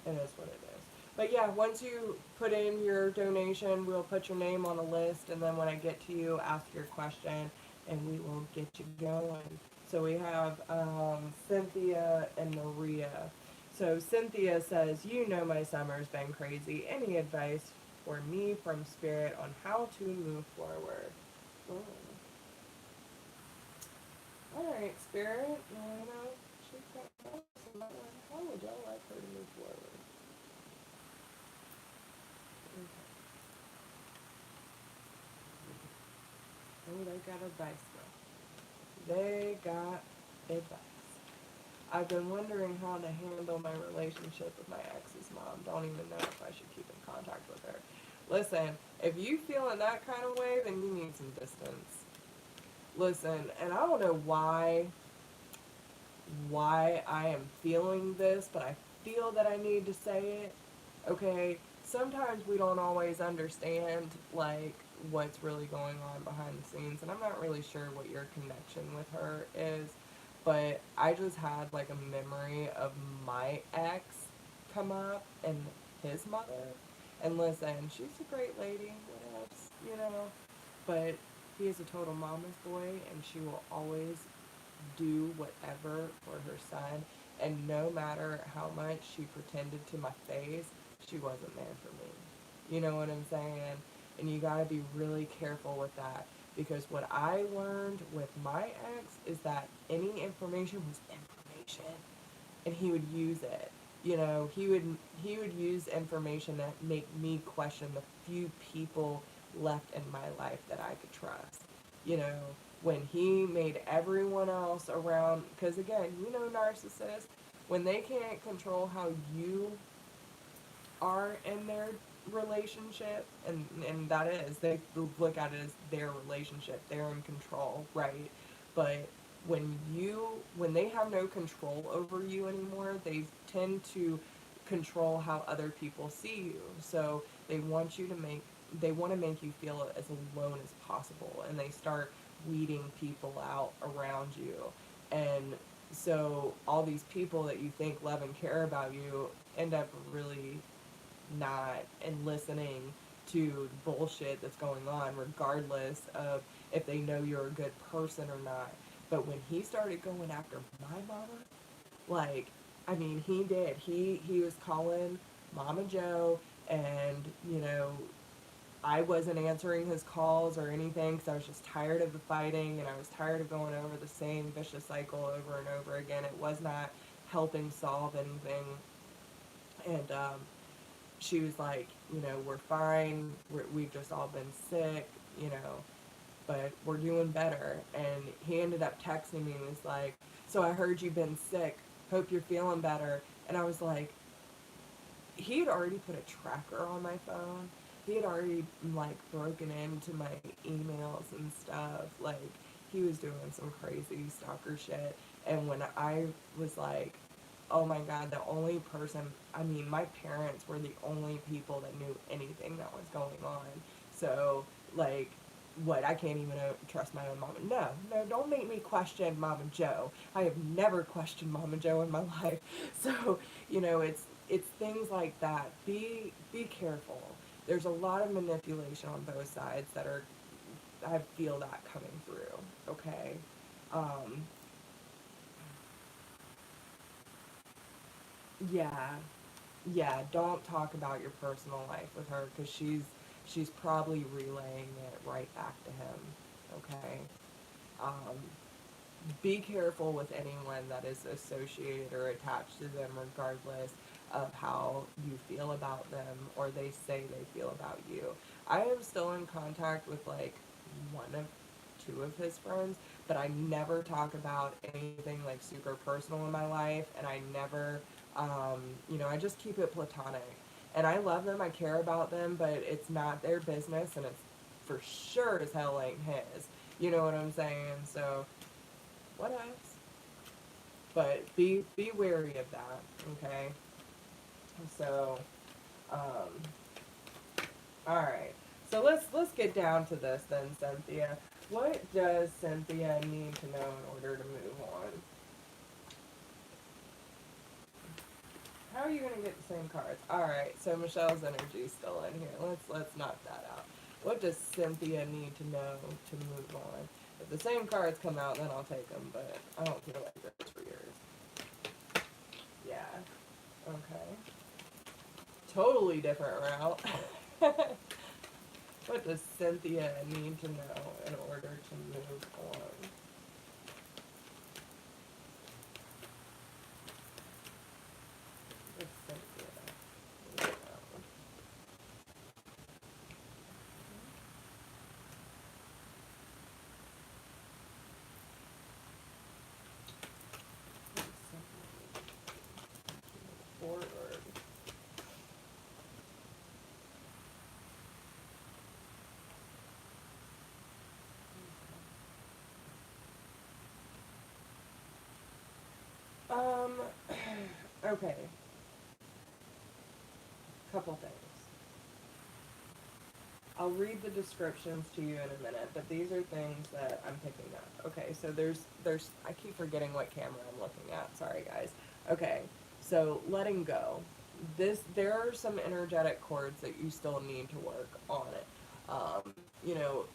it is what it is. But yeah, once you put in your donation, we'll put your name on a list, and then when I get to you, ask your question, and we will get you going. So we have Cynthia and Maria. So Cynthia says, you know my summer's been crazy. Any advice for me from Spirit on how to move forward? Oh. Alright, Spirit, you know, her to move forward. Okay. Oh, they got advice though. They got advice. I've been wondering how to handle my relationship with my ex's mom. Don't even know if I should keep in contact with her. Listen, if you feel in that kind of way, then you need some distance. Listen, and I don't know why I am feeling this, but I feel that I need to say it. Okay, sometimes we don't always understand like what's really going on behind the scenes, and I'm not really sure what your connection with her is, but I just had like a memory of my ex come up and his mother. And listen, she's a great lady, what else, you know, but he is a total mama's boy, and she will always do whatever for her son. And no matter how much she pretended to my face, she wasn't there for me. You know what I'm saying? And you gotta be really careful with that. Because what I learned with my ex is that any information was information. And he would use it. You know, he would use information that make me question the few people left in my life that I could trust. You know, when he made everyone else around, because again, you know, narcissists, when they can't control how you are in their relationship, and that is, they look at it as their relationship, they're in control, right? But when they have no control over you anymore, they tend to control how other people see you. So they want to make you feel as alone as possible, and they start weeding people out around you. And so all these people that you think love and care about you end up really not, and listening to bullshit that's going on, regardless of if they know you're a good person or not. But when he started going after my mama, like, I mean, he did. He was calling Mama Joe, and you know, I wasn't answering his calls or anything because I was just tired of the fighting, and I was tired of going over the same vicious cycle over and over again. It was not helping solve anything. And she was like, you know, we're fine, we've just all been sick, you know, but we're doing better. And he ended up texting me and was like, so I heard you've been sick, hope you're feeling better. And I was like, he had already put a tracker on my phone. He had already like broken into my emails and stuff. Like, he was doing some crazy stalker shit. And when I was like, oh my god, the only person, I mean, my parents were the only people that knew anything that was going on. So, like, what, I can't even trust my own mom. No, don't make me question Mama Joe. I have never questioned Mama Joe in my life. So, you know, it's things like that. Be careful. There's a lot of manipulation on both sides that are, I feel that coming through, okay? Um, yeah, yeah, don't talk about your personal life with her, because she's probably relaying it right back to him, okay? Um, be careful with anyone that is associated or attached to them, regardless of how you feel about them or they say they feel about you. I am still in contact with like one of two of his friends, but I never talk about anything like super personal in my life, and I never, you know, I just keep it platonic. And I love them, I care about them, but it's not their business, and it's for sure as hell ain't his. You know what I'm saying? So, what else? But be wary of that, okay? So, um, all right. So let's get down to this then, Cynthia. What does Cynthia need to know in order to move on? How are you gonna get the same cards? All right. So Michelle's energy is still in here. Let's knock that out. What does Cynthia need to know to move on? If the same cards come out, then I'll take them. But I don't feel like this for yours. Yeah. Okay. Totally different route. What does Cynthia need to know in order to move on? Okay, couple things. I'll read the descriptions to you in a minute, but these are things that I'm picking up. Okay, so I keep forgetting what camera I'm looking at. Sorry, guys. Okay, so letting go. There are some energetic cords that you still need to work on it. You know,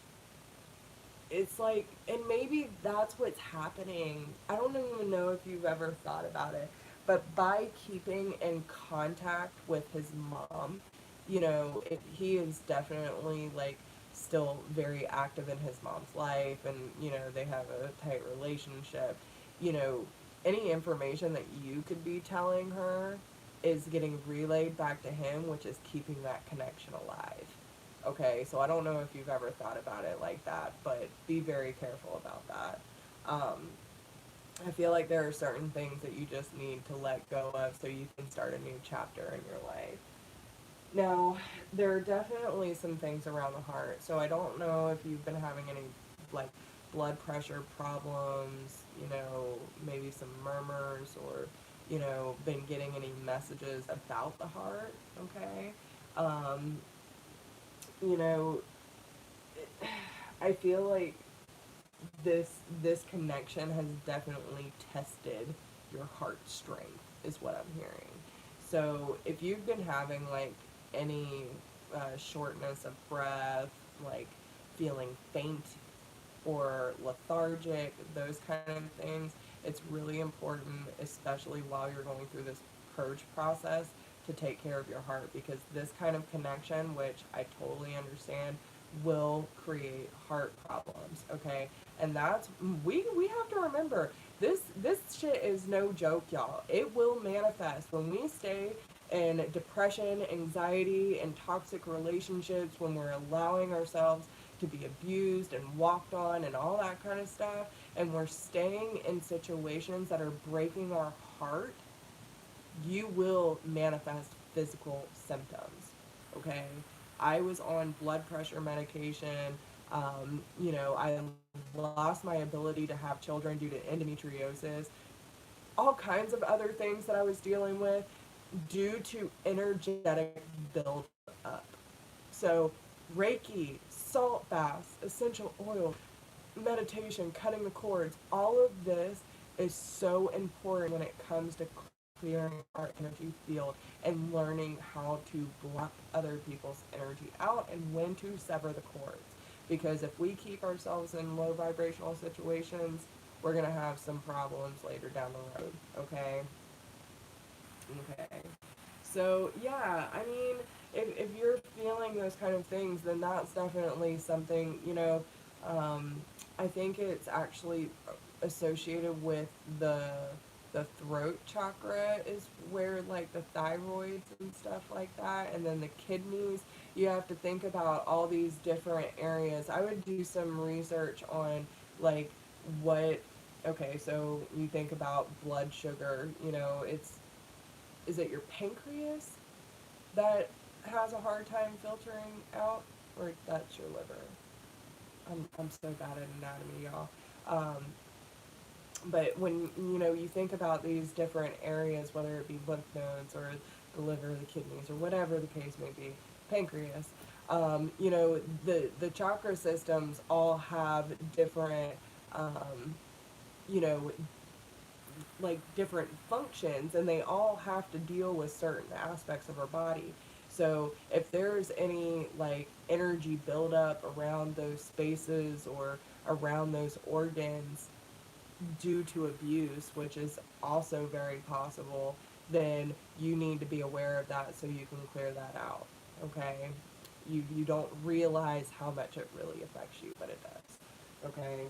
it's like, and maybe that's what's happening. I don't even know if you've ever thought about it, but by keeping in contact with his mom, he is definitely like still very active in his mom's life, and they have a tight relationship. You know, any information that you could be telling her is getting relayed back to him, which is keeping that connection alive. Okay, so I don't know if you've ever thought about it like that, but be very careful about that. Um, I feel like there are certain things that you just need to let go of so you can start a new chapter in your life. Now, there are definitely some things around the heart, so I don't know if you've been having any, like, blood pressure problems, maybe some murmurs, or, been getting any messages about the heart, okay? Um, you know, I feel like this connection has definitely tested your heart strength, is what I'm hearing. So if you've been having like any shortness of breath, like feeling faint or lethargic, those kind of things, it's really important, especially while you're going through this purge process, to take care of your heart, because this kind of connection, which I totally understand, will create heart problems, okay? And that's, we have to remember, this shit is no joke, y'all. It will manifest when we stay in depression, anxiety, and toxic relationships, when we're allowing ourselves to be abused and walked on and all that kind of stuff, and we're staying in situations that are breaking our heart. You will manifest physical symptoms, okay? I was on blood pressure medication. I lost my ability to have children due to endometriosis. All kinds of other things that I was dealing with due to energetic build up. So, Reiki, salt baths, essential oil, meditation, cutting the cords, all of this is so important when it comes to clearing our energy field and learning how to block other people's energy out and when to sever the cords. Because if we keep ourselves in low vibrational situations, we're going to have some problems later down the road, okay? Okay. So, yeah, I mean, if you're feeling those kind of things, then that's definitely something, I think it's actually associated with the throat chakra, is where like the thyroids and stuff like that, and then the kidneys. You have to think about all these different areas. I would do some research on like what okay, so you think about blood sugar, is it your pancreas that has a hard time filtering out, or that's your liver? I'm so bad at anatomy, y'all. But when you think about these different areas, whether it be lymph nodes or the liver, the kidneys, or whatever the case may be, pancreas, the chakra systems all have different, um, you know, like different functions, and they all have to deal with certain aspects of our body. So if there's any like energy buildup around those spaces or around those organs due to abuse, which is also very possible, then you need to be aware of that so you can clear that out. Okay? You don't realize how much it really affects you, but it does. Okay?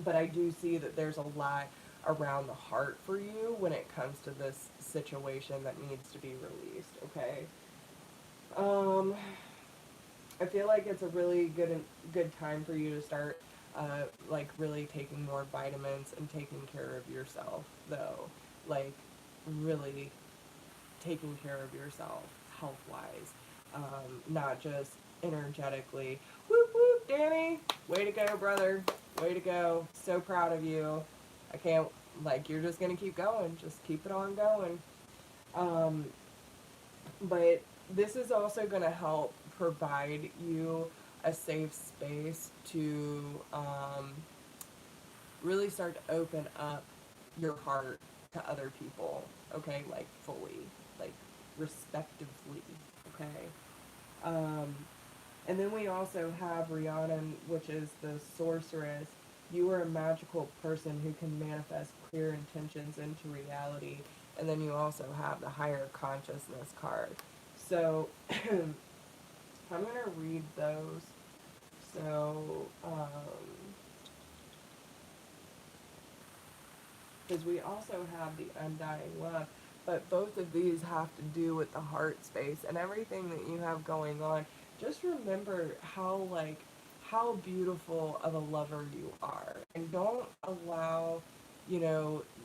But I do see that there's a lot around the heart for you when it comes to this situation that needs to be released, okay? Um, I feel like it's a really good time for you to start like really taking more vitamins and taking care of yourself, though. Like really taking care of yourself health wise, not just energetically. Whoop whoop, Danny! Way to go, brother! Way to go! So proud of you. I can't like you're just gonna keep going, just keep it on going. Um, but this is also gonna help provide you a safe space to really start to open up your heart to other people, okay, like fully, like respectively, okay. Um, and then we also have Rhiannon, which is the sorceress. You are a magical person who can manifest clear intentions into reality. And then you also have the higher consciousness card. So I'm going to read those. So, because we also have the undying love. But both of these have to do with the heart space and everything that you have going on. Just remember how beautiful of a lover you are, and don't allow,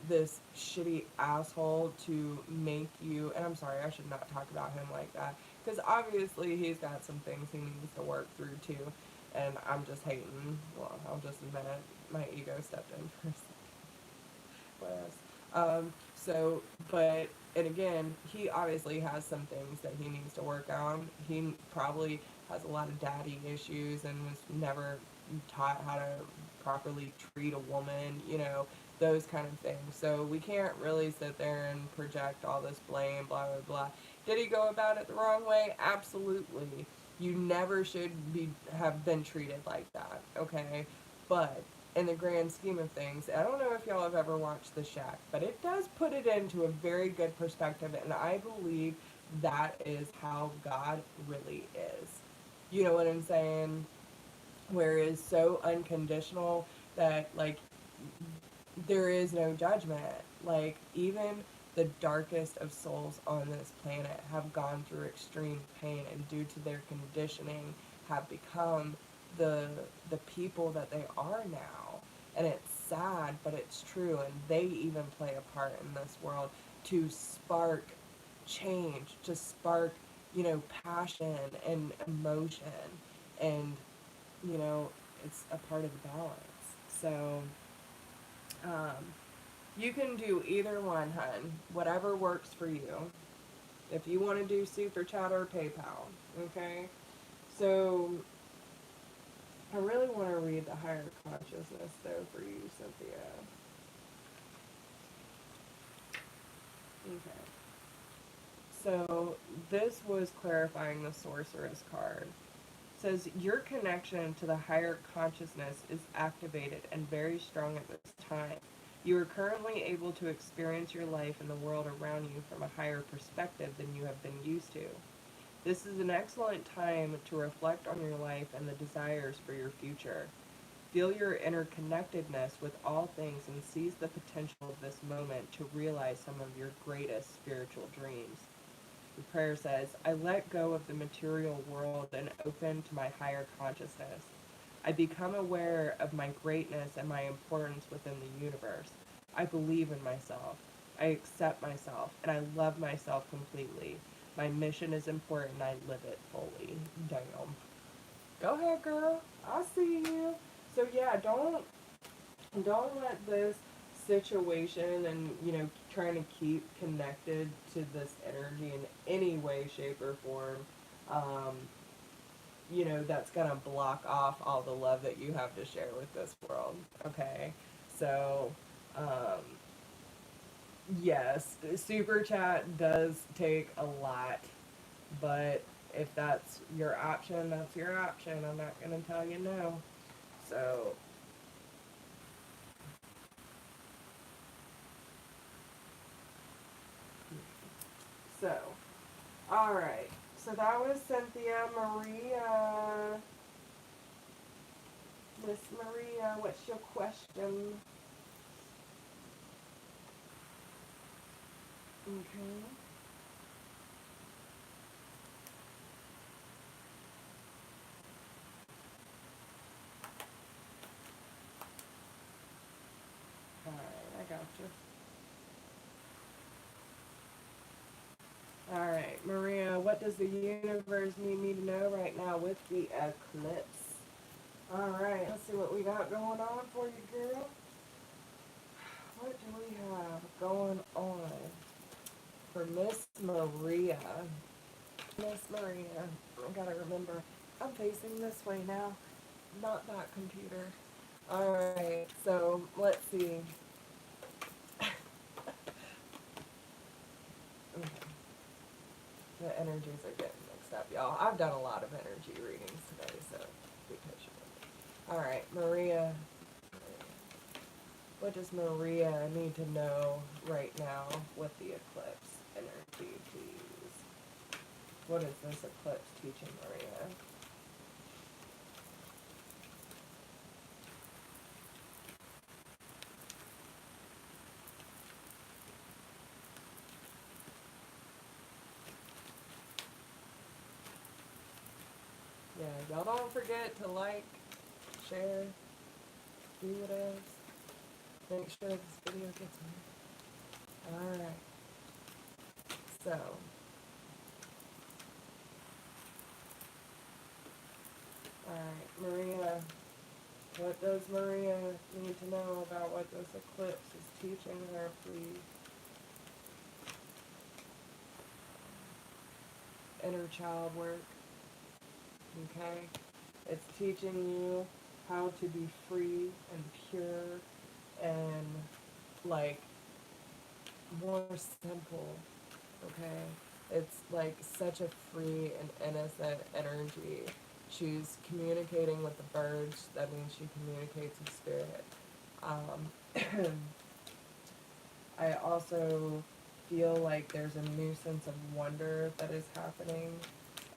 this shitty asshole to make you. And I'm sorry, I should not talk about him like that, because obviously he's got some things he needs to work through too. And I'm just hating. Well, I'll just admit it. My ego stepped in for a second. So, but, and again, he obviously has some things that he needs to work on. He probably has a lot of daddy issues and was never taught how to properly treat a woman, those kind of things. So we can't really sit there and project all this blame, blah, blah, blah. Did he go about it the wrong way? Absolutely. You never should have been treated like that, okay? But in the grand scheme of things, I don't know if y'all have ever watched The Shack, but it does put it into a very good perspective, and I believe that is how God really is. You know what I'm saying? Where it's so unconditional that, like, there is no judgment. Like, even the darkest of souls on this planet have gone through extreme pain, and due to their conditioning have become the the people that they are now. And it's sad, but it's true, and they even play a part in this world to spark change, to spark, passion and emotion. And, you know, it's a part of the balance. So, um, you can do either one, hun. Whatever works for you. If you want to do Super Chat or PayPal, okay? So, I really want to read the higher consciousness, though, for you, Cynthia. Okay. So, this was clarifying the sorceress card. It says, your connection to the higher consciousness is activated and very strong at this time. You are currently able to experience your life and the world around you from a higher perspective than you have been used to. This is an excellent time to reflect on your life and the desires for your future. Feel your interconnectedness with all things and seize the potential of this moment to realize some of your greatest spiritual dreams. The prayer says, I let go of the material world and open to my higher consciousness. I become aware of my greatness and my importance within the universe. I believe in myself. I accept myself, and I love myself completely. My mission is important, and I live it fully. Damn. Go ahead, girl. I see you. So yeah, don't let this situation and, trying to keep connected to this energy in any way, shape, or form, um, that's gonna block off all the love that you have to share with this world. Okay? So, um, yes, super chat does take a lot, but if that's your option, that's your option. I'm not gonna tell you no. So, so, all right. So that was Cynthia. Maria. Miss Maria, what's your question? Okay. All right, I got you. All right, Maria, what does the universe need me to know right now with the eclipse? All right, let's see what we got going on for you, girl. What do we going on for Miss Maria. Miss Maria, I gotta remember, I'm facing this way now, not that computer. Alright, so let's see. Okay. The energies are getting mixed up, y'all. I've done a lot of energy readings today, so be patient with me. Alright, Maria. What does Maria need to know right now with the eclipse energy, please? What is this eclipse teaching Maria? Yeah, y'all don't forget to like, share, do what else. Make sure this video gets me. Alright. So. Alright, Maria. What does Maria need to know about what this eclipse is teaching her, please? Inner child work. Okay? It's teaching you how to be free and pure and, like, more simple. Okay? It's like such a free and innocent energy. She's communicating with the birds. That means she communicates with spirit. I also feel like there's a new sense of wonder that is happening,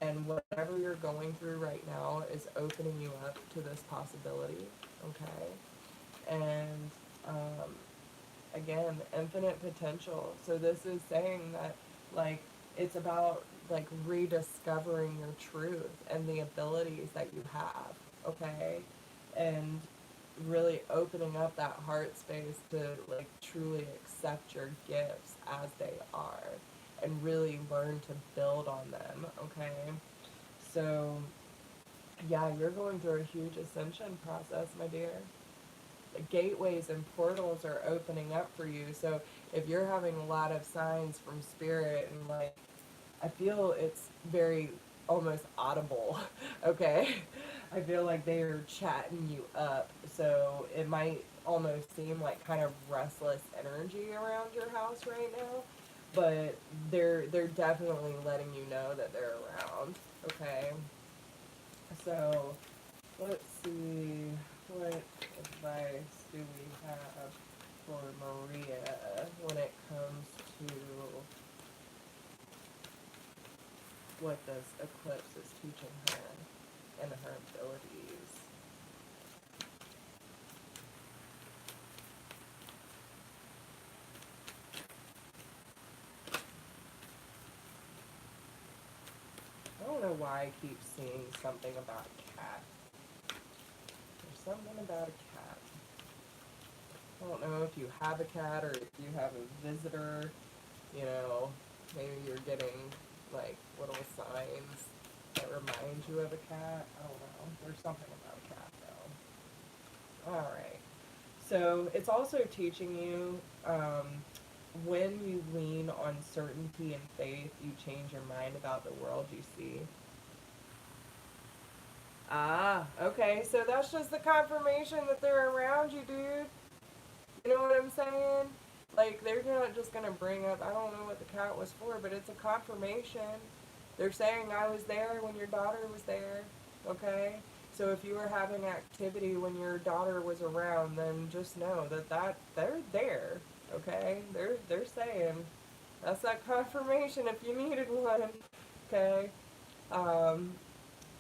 and whatever you're going through right now is opening you up to this possibility, okay? And again, infinite potential. So this is saying that, like, it's about, like, rediscovering your truth and the abilities that you have, okay? And really opening up that heart space to, like, truly accept your gifts as they are and really learn to build on them, okay? So, yeah, you're going through a huge ascension process, my dear. The gateways and portals are opening up for you. So if you're having a lot of signs from spirit and, like, I feel it's very almost audible, okay? I feel like they are chatting you up. So it might almost seem like kind of restless energy around your house right now, but they're definitely letting you know that they're around, okay? So let's see, what advice do we have for Maria when it comes to what this eclipse is teaching her and her abilities? I don't know why I keep seeing something about a cat. There's something about a cat. I don't know if you have a cat or if you have a visitor, you know, maybe you're getting, like, little signs that remind you of a cat. I don't know. There's something about a cat, though. Alright. So, it's also teaching you, when you lean on certainty and faith, you change your mind about the world you see. Ah, okay. So that's just the confirmation that they're around you, dude. You know what I'm saying? Like, they're not just gonna bring up, I don't know what the cat was for, but it's a confirmation. They're saying I was there when your daughter was there, okay? So if you were having activity when your daughter was around, then just know that they're there, okay? They're saying that's that confirmation if you needed one, okay? Um,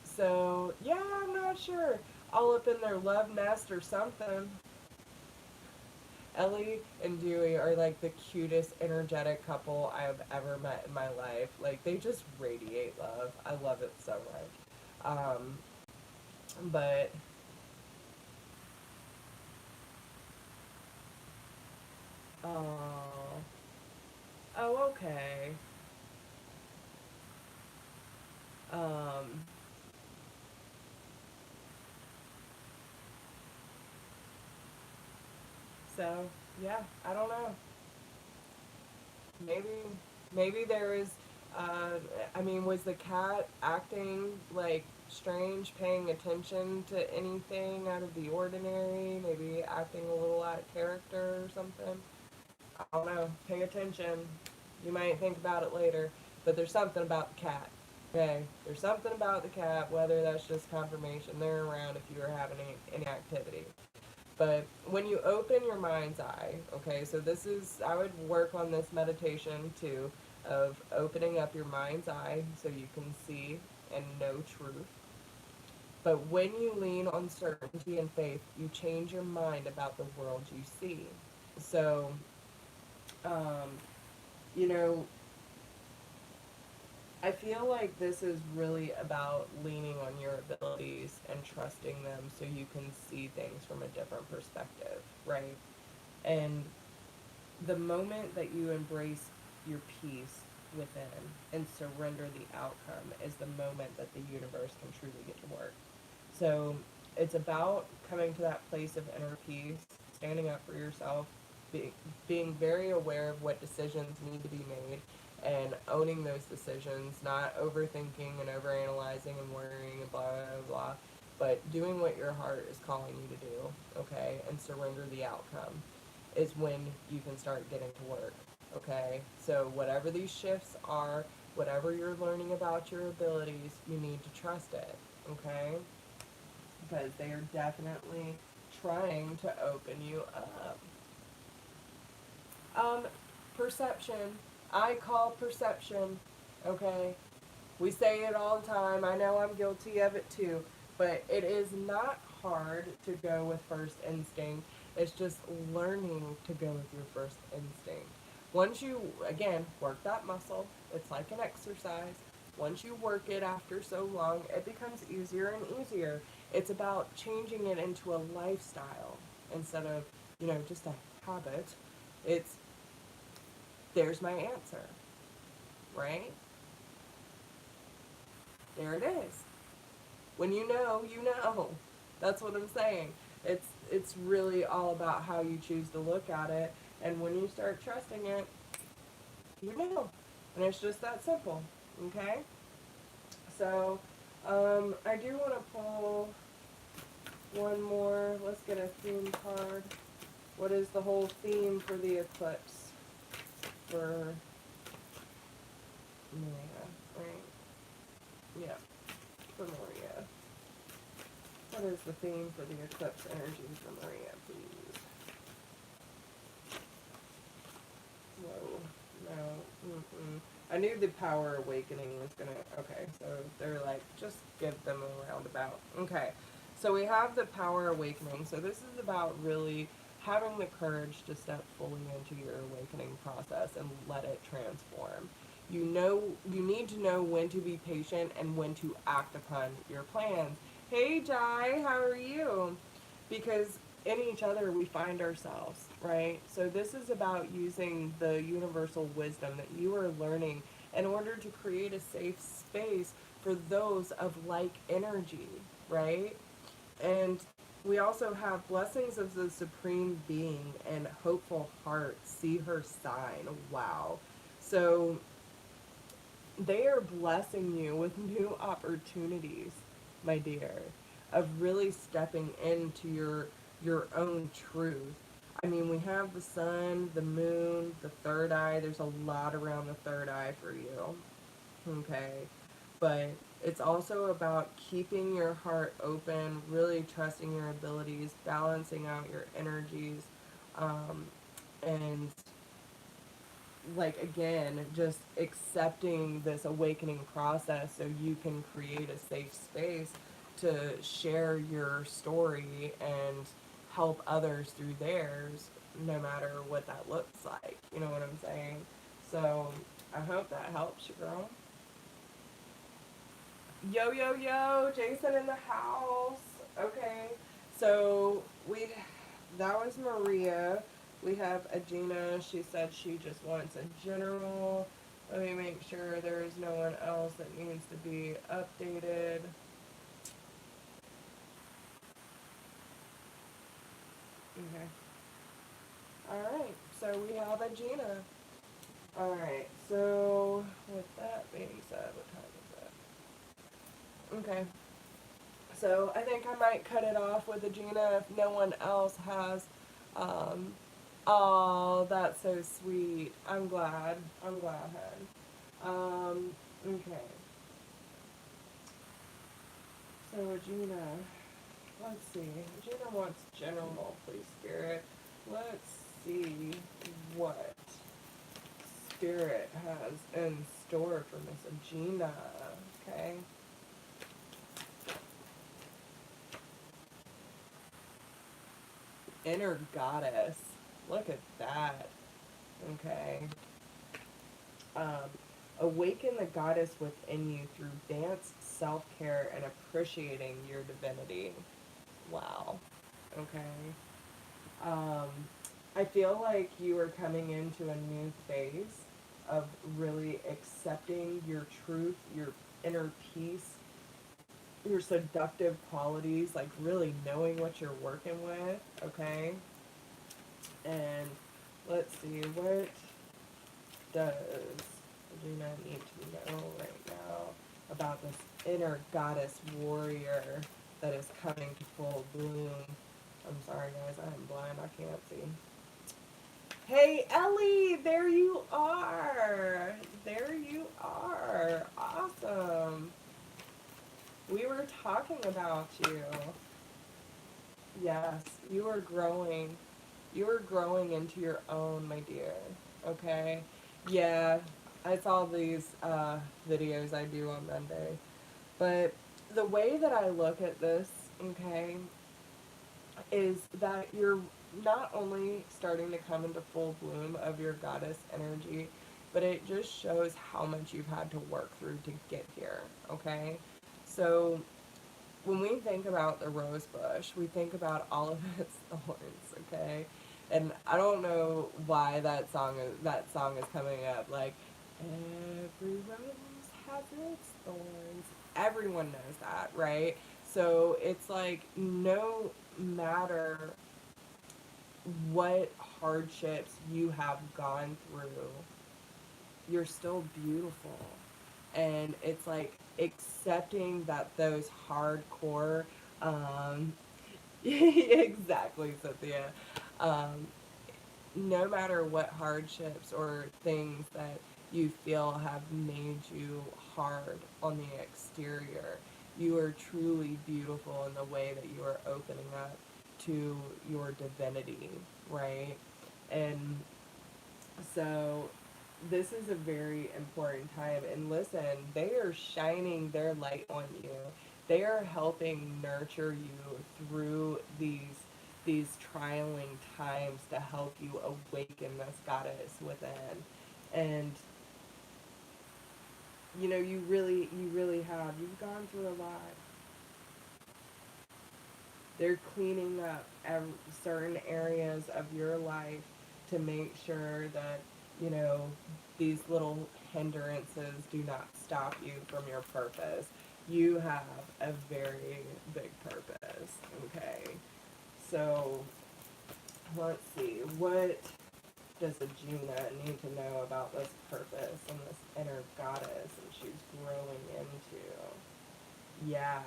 so yeah, I'm not sure. All up in their love nest or something. Ellie and Dewey are, like, the cutest, energetic couple I have ever met in my life. Like, they just radiate love. I love it so much. But, oh, oh, okay. Um, so, yeah, I don't know. Maybe, maybe there is. Uh, I mean, was the cat acting like strange, paying attention to anything out of the ordinary? Maybe acting a little out of character or something. I don't know. Pay attention. You might think about it later, but there's something about the cat. Okay, there's something about the cat. Whether that's just confirmation they're around if you are having any activity. But when you open your mind's eye, okay, so this is, I would work on this meditation too, of opening up your mind's eye so you can see and know truth. But when you lean on certainty and faith, you change your mind about the world you see. So, um, you know, I feel like this is really about leaning on your abilities and trusting them so you can see things from a different perspective, right? And the moment that you embrace your peace within and surrender the outcome is the moment that the universe can truly get to work. So it's about coming to that place of inner peace, standing up for yourself, being very aware of what decisions need to be made, and owning those decisions, not overthinking and overanalyzing and worrying and blah, blah, blah, but doing what your heart is calling you to do, okay, and surrender the outcome is when you can start getting to work, okay? So whatever these shifts are, whatever you're learning about your abilities, you need to trust it, okay? Because they are definitely trying to open you up. Um, Perception. I call perception, okay? We say it all the time. I know I'm guilty of it too. But it is not hard to go with first instinct. It's just learning to go with your first instinct. Once you, again, work that muscle, it's like an exercise. Once you work it after so long, it becomes easier and easier. It's about changing it into a lifestyle instead of, just a habit. It's, there's my answer, right? There it is. When you know, you know. That's what I'm saying. It's really all about how you choose to look at it, and when you start trusting it, you know. And it's just that simple. Okay? So, I do want to pull one more. Let's get a theme card. What is the whole theme for the eclipse? For Maria, right? Yeah, for Maria. What is the theme for the eclipse energy for Maria, please? Whoa, no, I knew the power awakening was gonna, okay, so they're like, just give them a roundabout. Okay, so we have the power awakening. So this is about really having the courage to step fully into your awakening process and let it transform. You need to know when to be patient and when to act upon your plans. Hey Jai, how are you? Because in each other we find ourselves, right? So this is about using the universal wisdom that you are learning in order to create a safe space for those of like energy, right? And we also have blessings of the supreme being and hopeful heart. See her sign. Wow. So they are blessing you with new opportunities, my dear, of really stepping into your own truth. I mean, we have the sun, the moon, the third eye. There's a lot around the third eye for you. Okay. But it's also about keeping your heart open, really trusting your abilities, balancing out your energies, and like again, just accepting this awakening process so you can create a safe space to share your story and help others through theirs, no matter what that looks like. You know what I'm saying? So I hope that helps you, girl. Yo, yo, yo, Jason in the house. Okay, so that was Maria. We have Agena. She said she just wants a general. Let me make sure there is no one else that needs to be updated. Okay. All right. So we have Agena. Alright, so with that being said, what time is it? Okay. So I think I might cut it off with Agena if no one else has. Um, oh, that's so sweet. I'm glad. I'm glad. Okay. So Agena, let's see. Agena wants general, please, Spirit. Let's see what Spirit has in store for Miss Agena. Okay. Inner goddess. Look at that. Okay. Um, awaken the goddess within you through dance, self-care, and appreciating your divinity. Wow. Okay. Um, I feel like you are coming into a new phase of really accepting your truth, your inner peace, your seductive qualities, like really knowing what you're working with, okay? And let's see, what does Luna need to know right now about this inner goddess warrior that is coming to full bloom? I'm sorry, guys, I am blind. I can't see. Hey, Ellie, there you are. There you are. Awesome. We were talking about you. Yes, you are growing. You are growing into your own, my dear. Okay? Yeah, I saw these videos I do on Monday. But the way that I look at this, okay, is that you're not only starting to come into full bloom of your goddess energy, but it just shows how much you've had to work through to get here, okay? So when we think about the rose bush, we think about all of its thorns, okay? And I don't know why that song is coming up. Like, every rose has its thorns. Everyone knows that, right? So it's like no matter what hardships you have gone through, you're still beautiful. And it's like accepting that those hardcore, um, exactly, Cynthia. Um, no matter what hardships or things that you feel have made you hard on the exterior, you are truly beautiful in the way that you are opening up to your divinity, right? And so this is a very important time. And listen, they are shining their light on you. They are helping nurture you through these trialing times to help you awaken this goddess within. And you really have. You've gone through a lot. They're cleaning up certain areas of your life to make sure that, you know, these little hindrances do not stop you from your purpose. You have a very big purpose, okay? So, let's see. What does Agena need to know about this purpose and this inner goddess that she's growing into? Yeah,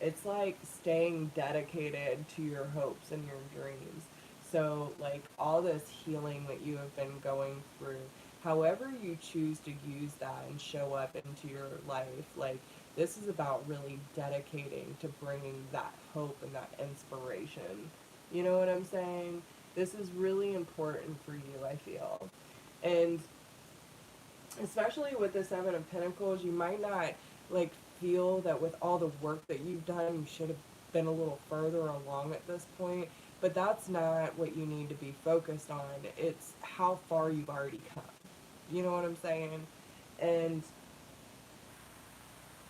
it's like staying dedicated to your hopes and your dreams. So, like, all this healing that you have been going through, however you choose to use that and show up into your life, like, this is about really dedicating to bringing that hope and that inspiration. You know what I'm saying? This is really important for you, I feel. And especially with the Seven of Pentacles, you might not like feel that with all the work that you've done, you should have been a little further along at this point. But that's not what you need to be focused on. It's how far you've already come. You know what I'm saying? And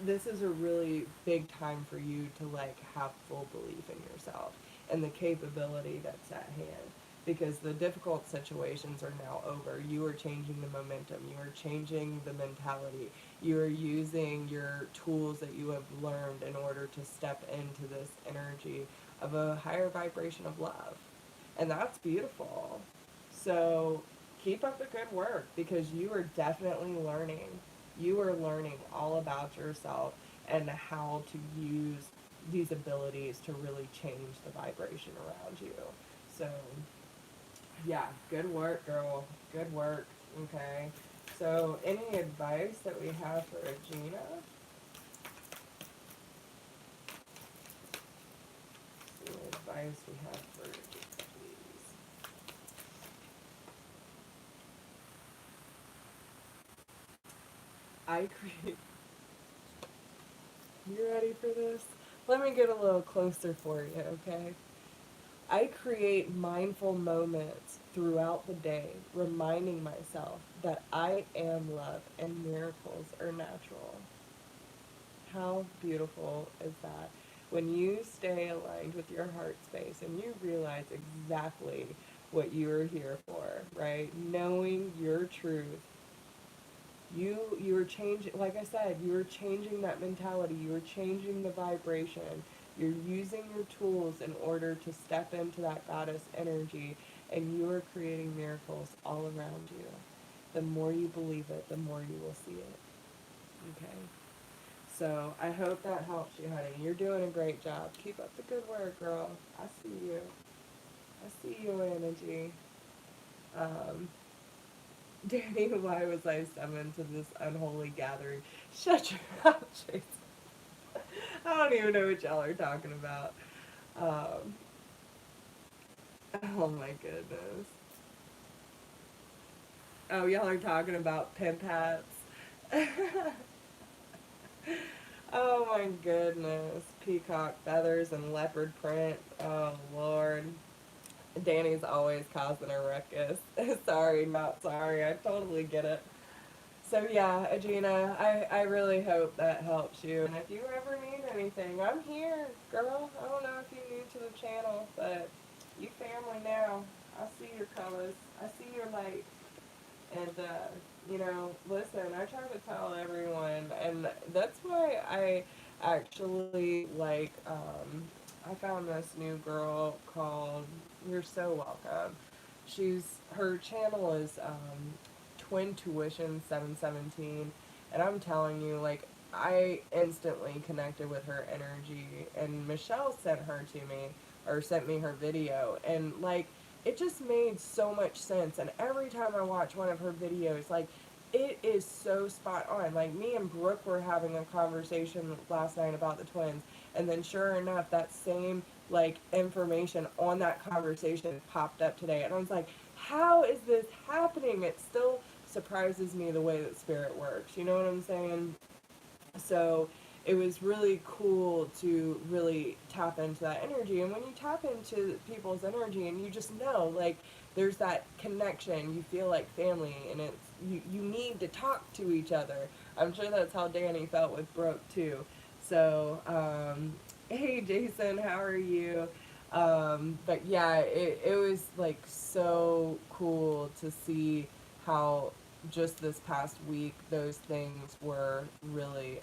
this is a really big time for you to like have full belief in yourself and the capability that's at hand, because the difficult situations are now over. You are changing the momentum, you are changing the mentality, you are using your tools that you have learned in order to step into this energy of a higher vibration of love, and that's beautiful. So keep up the good work because you are definitely learning. You are learning all about yourself and how to use these abilities to really change the vibration around you. So, yeah, good work, girl. Good work. Okay. So, any advice that we have for Agena? Any advice we have for Agena, please? I create. You ready for this? Let me get a little closer for you, okay? I create mindful moments throughout the day, reminding myself that I am love and miracles are natural. How beautiful is that? When you stay aligned with your heart space and you realize exactly what you're here for, right? Knowing your truth, you are changing, like I said, you are changing that mentality, you are changing the vibration, you're using your tools in order to step into that goddess energy, and you are creating miracles all around you. The more you believe it, the more you will see it. Okay? So I hope that helps you, honey. You're doing a great job. Keep up the good work, girl. I see you. I see you, energy. Um, Danny, why was I summoned to this unholy gathering? Shut your mouth, Jason. I don't even know what y'all are talking about. Um, oh my goodness. Oh, y'all are talking about pimp hats. Oh my goodness. Peacock feathers and leopard print. Oh Lord. Danny's always causing a ruckus. Sorry, not sorry. I totally get it. So yeah, Agena, I really hope that helps you. And if you ever need anything, I'm here, girl. I don't know if you're new to the channel, but you family now. I see your colors. I see your light. And, listen, I try to tell everyone, and that's why I actually, I found this new girl called You're So Welcome. Her channel is, Twin Tuition 717, and I'm telling you, like, I instantly connected with her energy, and Michelle sent her to me, or sent me her video, and, like, it just made so much sense. And every time I watch one of her videos, like, it is so spot on. Like, me and Brooke were having a conversation last night about the twins, and then sure enough, that same, like, information on that conversation popped up today. And I was like, how is this happening? It still surprises me the way that spirit works. You know what I'm saying? So it was really cool to really tap into that energy. And when you tap into people's energy and you just know, like, there's that connection, you feel like family, and you need to talk to each other. I'm sure that's how Danny felt with Brooke too. So, hey Jason, how are you? But yeah, it was like so cool to see how just this past week those things were really,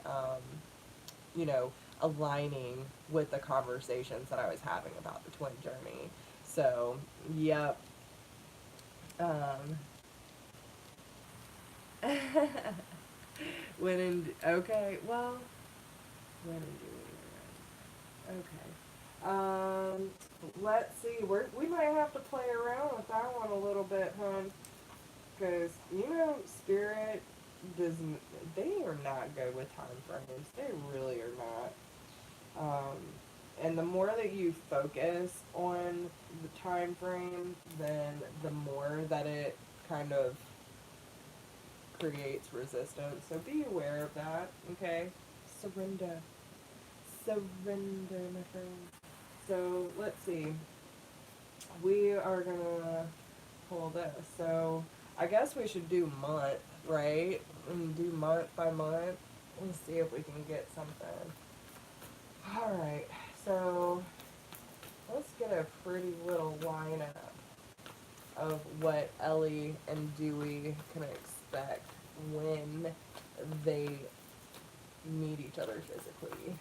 you know, aligning with the conversations that I was having about the twin journey. So, yep. Um, okay, well, when in doing it. Okay. Let's see. We might have to play around with that one a little bit, hon. Because, Spirit doesn't, they are not good with time frames. They really are not. And the more that you focus on the time frame, then the more that it kind of creates resistance. So be aware of that, okay? Surrender. Surrender, my friend. So let's see. We are gonna pull this. So I guess we should do month, right? And do month by month. Let's see if we can get something. Alright, so let's get a pretty little lineup of what Ellie and Dewey can expect when they meet each other physically.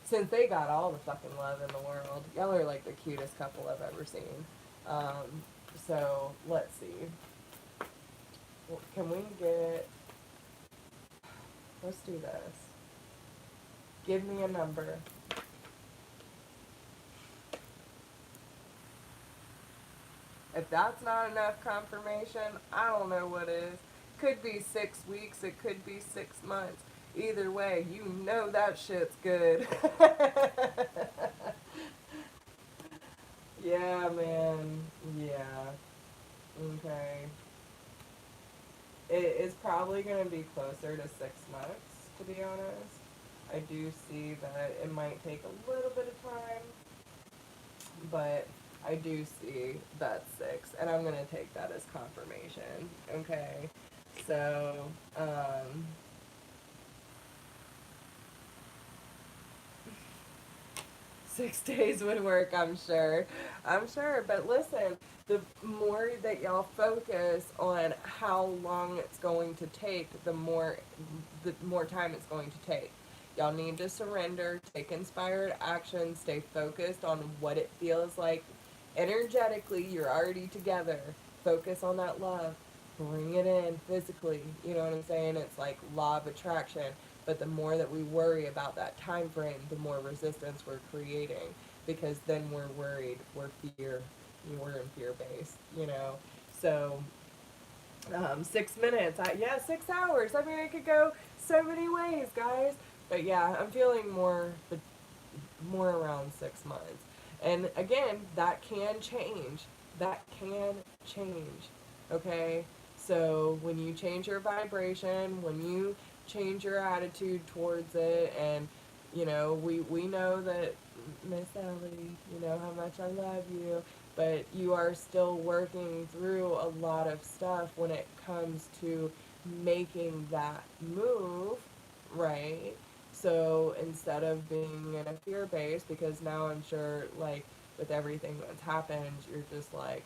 Since they got all the fucking love in the world. Y'all are like the cutest couple I've ever seen. So, let's see. Can we get, let's do this. Give me a number. If that's not enough confirmation, I don't know what is. Could be 6 weeks, it could be 6 months. Either way, you know that shit's good. Yeah, man. Yeah. Okay. It's probably going to be closer to 6 months, to be honest. I do see that it might take a little bit of time, but I do see that 6, and I'm going to take that as confirmation. Okay. So, 6 days would work, I'm sure. I'm sure. But listen, the more that y'all focus on how long it's going to take, the more time it's going to take. Y'all need to surrender, take inspired action, stay focused on what it feels like. Energetically, you're already together. Focus on that love. Bring it in physically. You know what I'm saying? It's like law of attraction. But the more that we worry about that time frame, the more resistance we're creating, because then we're worried, we're in fear based, you know. So 6 minutes, yeah, 6 hours. I mean, it could go so many ways, guys. But yeah, I'm feeling more around 6 months. And again, that can change. That can change. Okay? So when you change your vibration, when you change your attitude towards it, and we know that, Miss Ellie, you know how much I love you, but you are still working through a lot of stuff when it comes to making that move, right? So instead of being in a fear base, because now I'm sure, like, with everything that's happened, you're just like,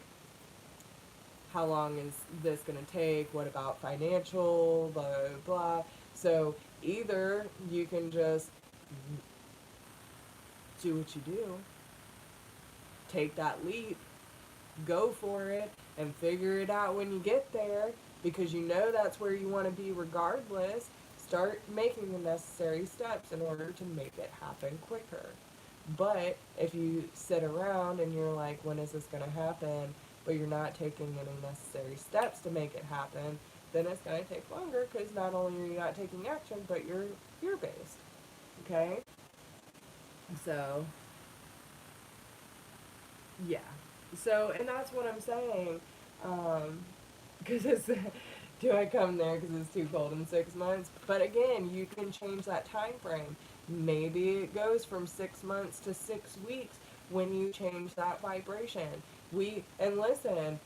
how long is this going to take? What about financial? Blah, blah, blah. So either you can just do what you do, take that leap, go for it, and figure it out when you get there, because you know that's where you want to be regardless. Start making the necessary steps in order to make it happen quicker. But if you sit around and you're like, when is this going to happen? But you're not taking any necessary steps to make it happen, then it's going to take longer, because not only are you not taking action, but you're fear-based. Okay? So, yeah. So, and that's what I'm saying. Because it's, do I come there because it's too cold in 6 months? But again, you can change that time frame. Maybe it goes from 6 months to 6 weeks when you change that vibration. And listen,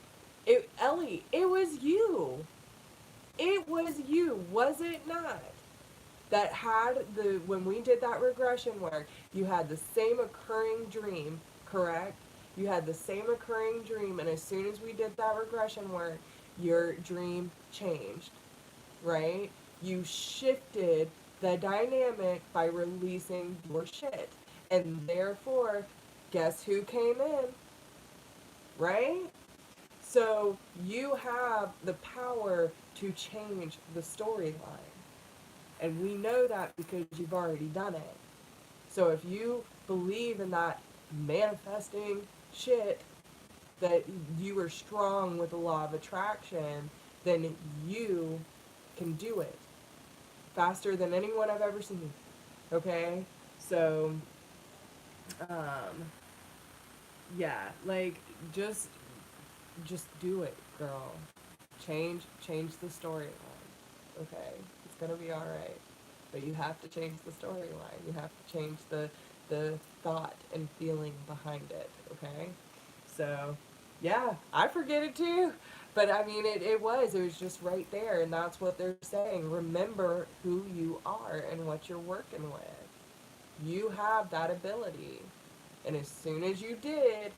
Ellie, it was you. It was you, was it not? That had when we did that regression work, you had the same occurring dream, correct? You had the same occurring dream, and as soon as we did that regression work, your dream changed, right? You shifted the dynamic by releasing your shit. And therefore, guess who came in, right? So you have the power to change the storyline. And we know that because you've already done it. So if you believe in that manifesting shit, that you are strong with the law of attraction, then you can do it faster than anyone I've ever seen. Okay? So, um, yeah, like, just do it, girl. Change the storyline. Okay? It's gonna be alright. But you have to change the storyline. You have to change the thought and feeling behind it, okay? So, yeah, I forget it too. But I mean, it was just right there, and that's what they're saying. Remember who you are and what you're working with. You have that ability. And as soon as you did,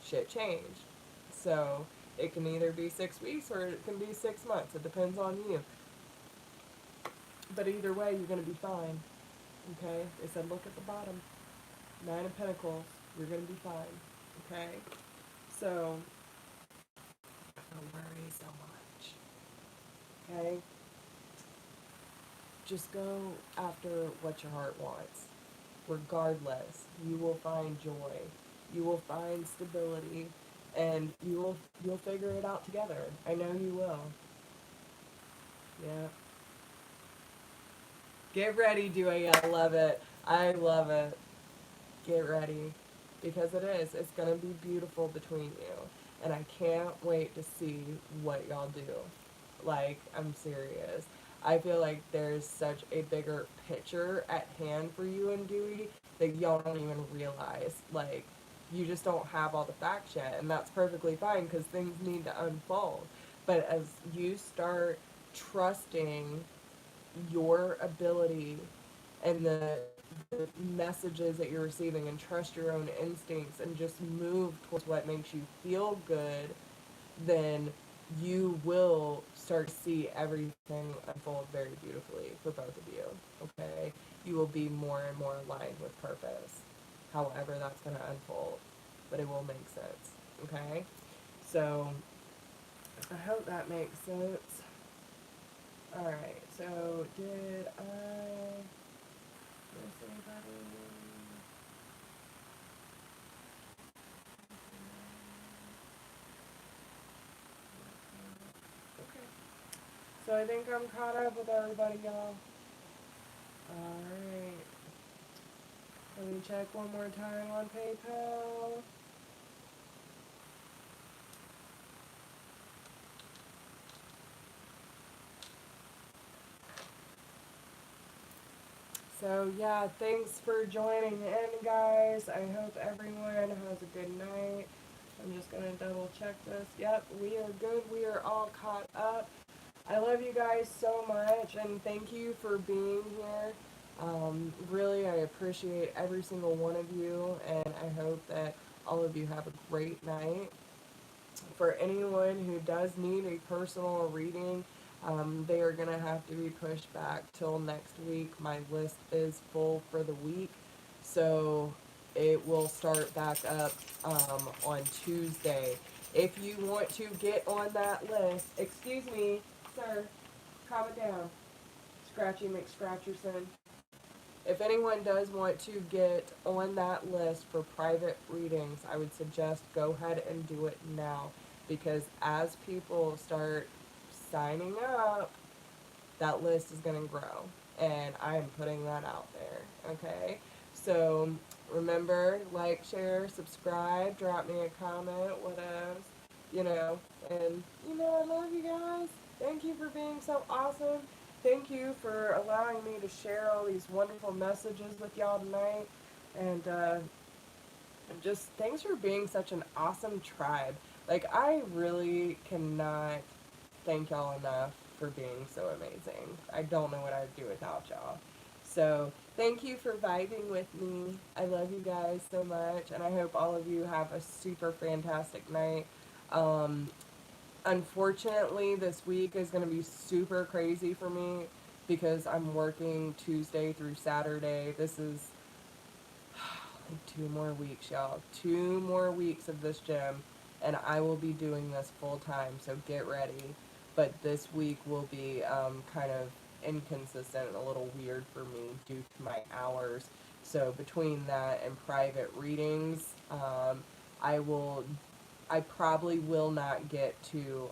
shit changed. So, it can either be 6 weeks or it can be 6 months. It depends on you. But either way, you're going to be fine. Okay? They said, look at the bottom. 9 of Pentacles. You're going to be fine. Okay? So, don't worry so much. okay? Just go after what your heart wants. Regardless, you will find joy. You will find stability, and you'll figure it out together. I know you will. Yeah. Get ready, Dewey. I love it. I love it. Get ready. Because it is. It's going to be beautiful between you. And I can't wait to see what y'all do. Like, I'm serious. I feel like there's such a bigger picture at hand for you and Dewey that y'all don't even realize. Like, you just don't have all the facts yet. And that's perfectly fine because things need to unfold. But as you start trusting your ability and the messages that you're receiving and trust your own instincts and just move towards what makes you feel good, then you will start to see everything unfold very beautifully for both of you. Okay? You will be more and more aligned with purpose. However that's going to unfold. But it will make sense. Okay? So I hope that makes sense. Alright, so did I miss anybody? Okay. So I think I'm caught up with everybody, y'all. Alright. Let me check one more time on PayPal. So yeah, thanks for joining in, guys. I hope everyone has a good night. I'm just gonna double check this. Yep, we are good. We are all caught up. I love you guys so much, and thank you for being here. Really, I appreciate every single one of you, and I hope that all of you have a great night. For anyone who does need a personal reading, they are going to have to be pushed back till next week. My list is full for the week, so it will start back up on Tuesday. If you want to get on that list, excuse me, sir, calm it down. Scratchy McScratcherson. If anyone does want to get on that list for private readings, I would suggest go ahead and do it now. Because as people start signing up, that list is going to grow. And I am putting that out there. Okay? So remember, like, share, subscribe, drop me a comment, what else? And, I love you guys. Thank you for being so awesome. Thank you for allowing me to share all these wonderful messages with y'all tonight. And just thanks for being such an awesome tribe. Like, I really cannot thank y'all enough for being so amazing. I don't know what I'd do without y'all. So, thank you for vibing with me. I love you guys so much, and I hope all of you have a super fantastic night. Um, Unfortunately, this week is going to be super crazy for me because I'm working Tuesday through Saturday. This is like 2 more weeks, y'all. 2 more weeks of this gym, and I will be doing this full time, so get ready. But this week will be kind of inconsistent and a little weird for me due to my hours. So between that and private readings, I will I probably will not get to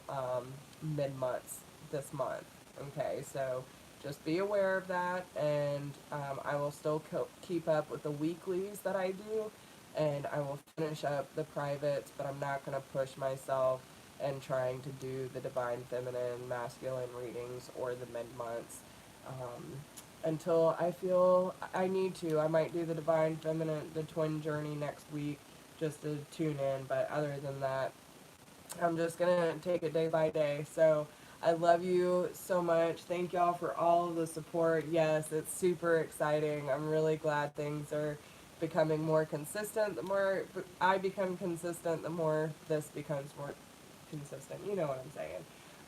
mid-months this month. Okay, so just be aware of that, and I will still keep up with the weeklies that I do, and I will finish up the privates, but I'm not going to push myself and trying to do the divine feminine, masculine readings or the mid-months until I feel I need to. I might do the divine feminine, the twin journey next week just to tune in, but other than that, I'm just gonna take it day by day. So I love you so much. Thank y'all for all of the support. Yes, it's super exciting. I'm really glad things are becoming more consistent. The more I become consistent, the more this becomes more consistent. You know what I'm saying.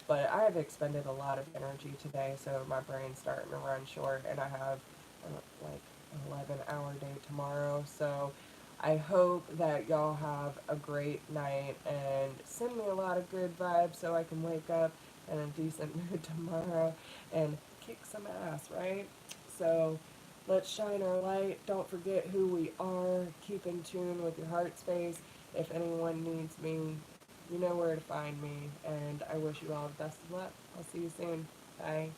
But I have expended a lot of energy today, so my brain's starting to run short, and I have like an 11-hour day tomorrow. So I hope that y'all have a great night and send me a lot of good vibes so I can wake up in a decent mood tomorrow and kick some ass, right? So let's shine our light. Don't forget who we are. Keep in tune with your heart space. If anyone needs me, you know where to find me. And I wish you all the best of luck. I'll see you soon. Bye.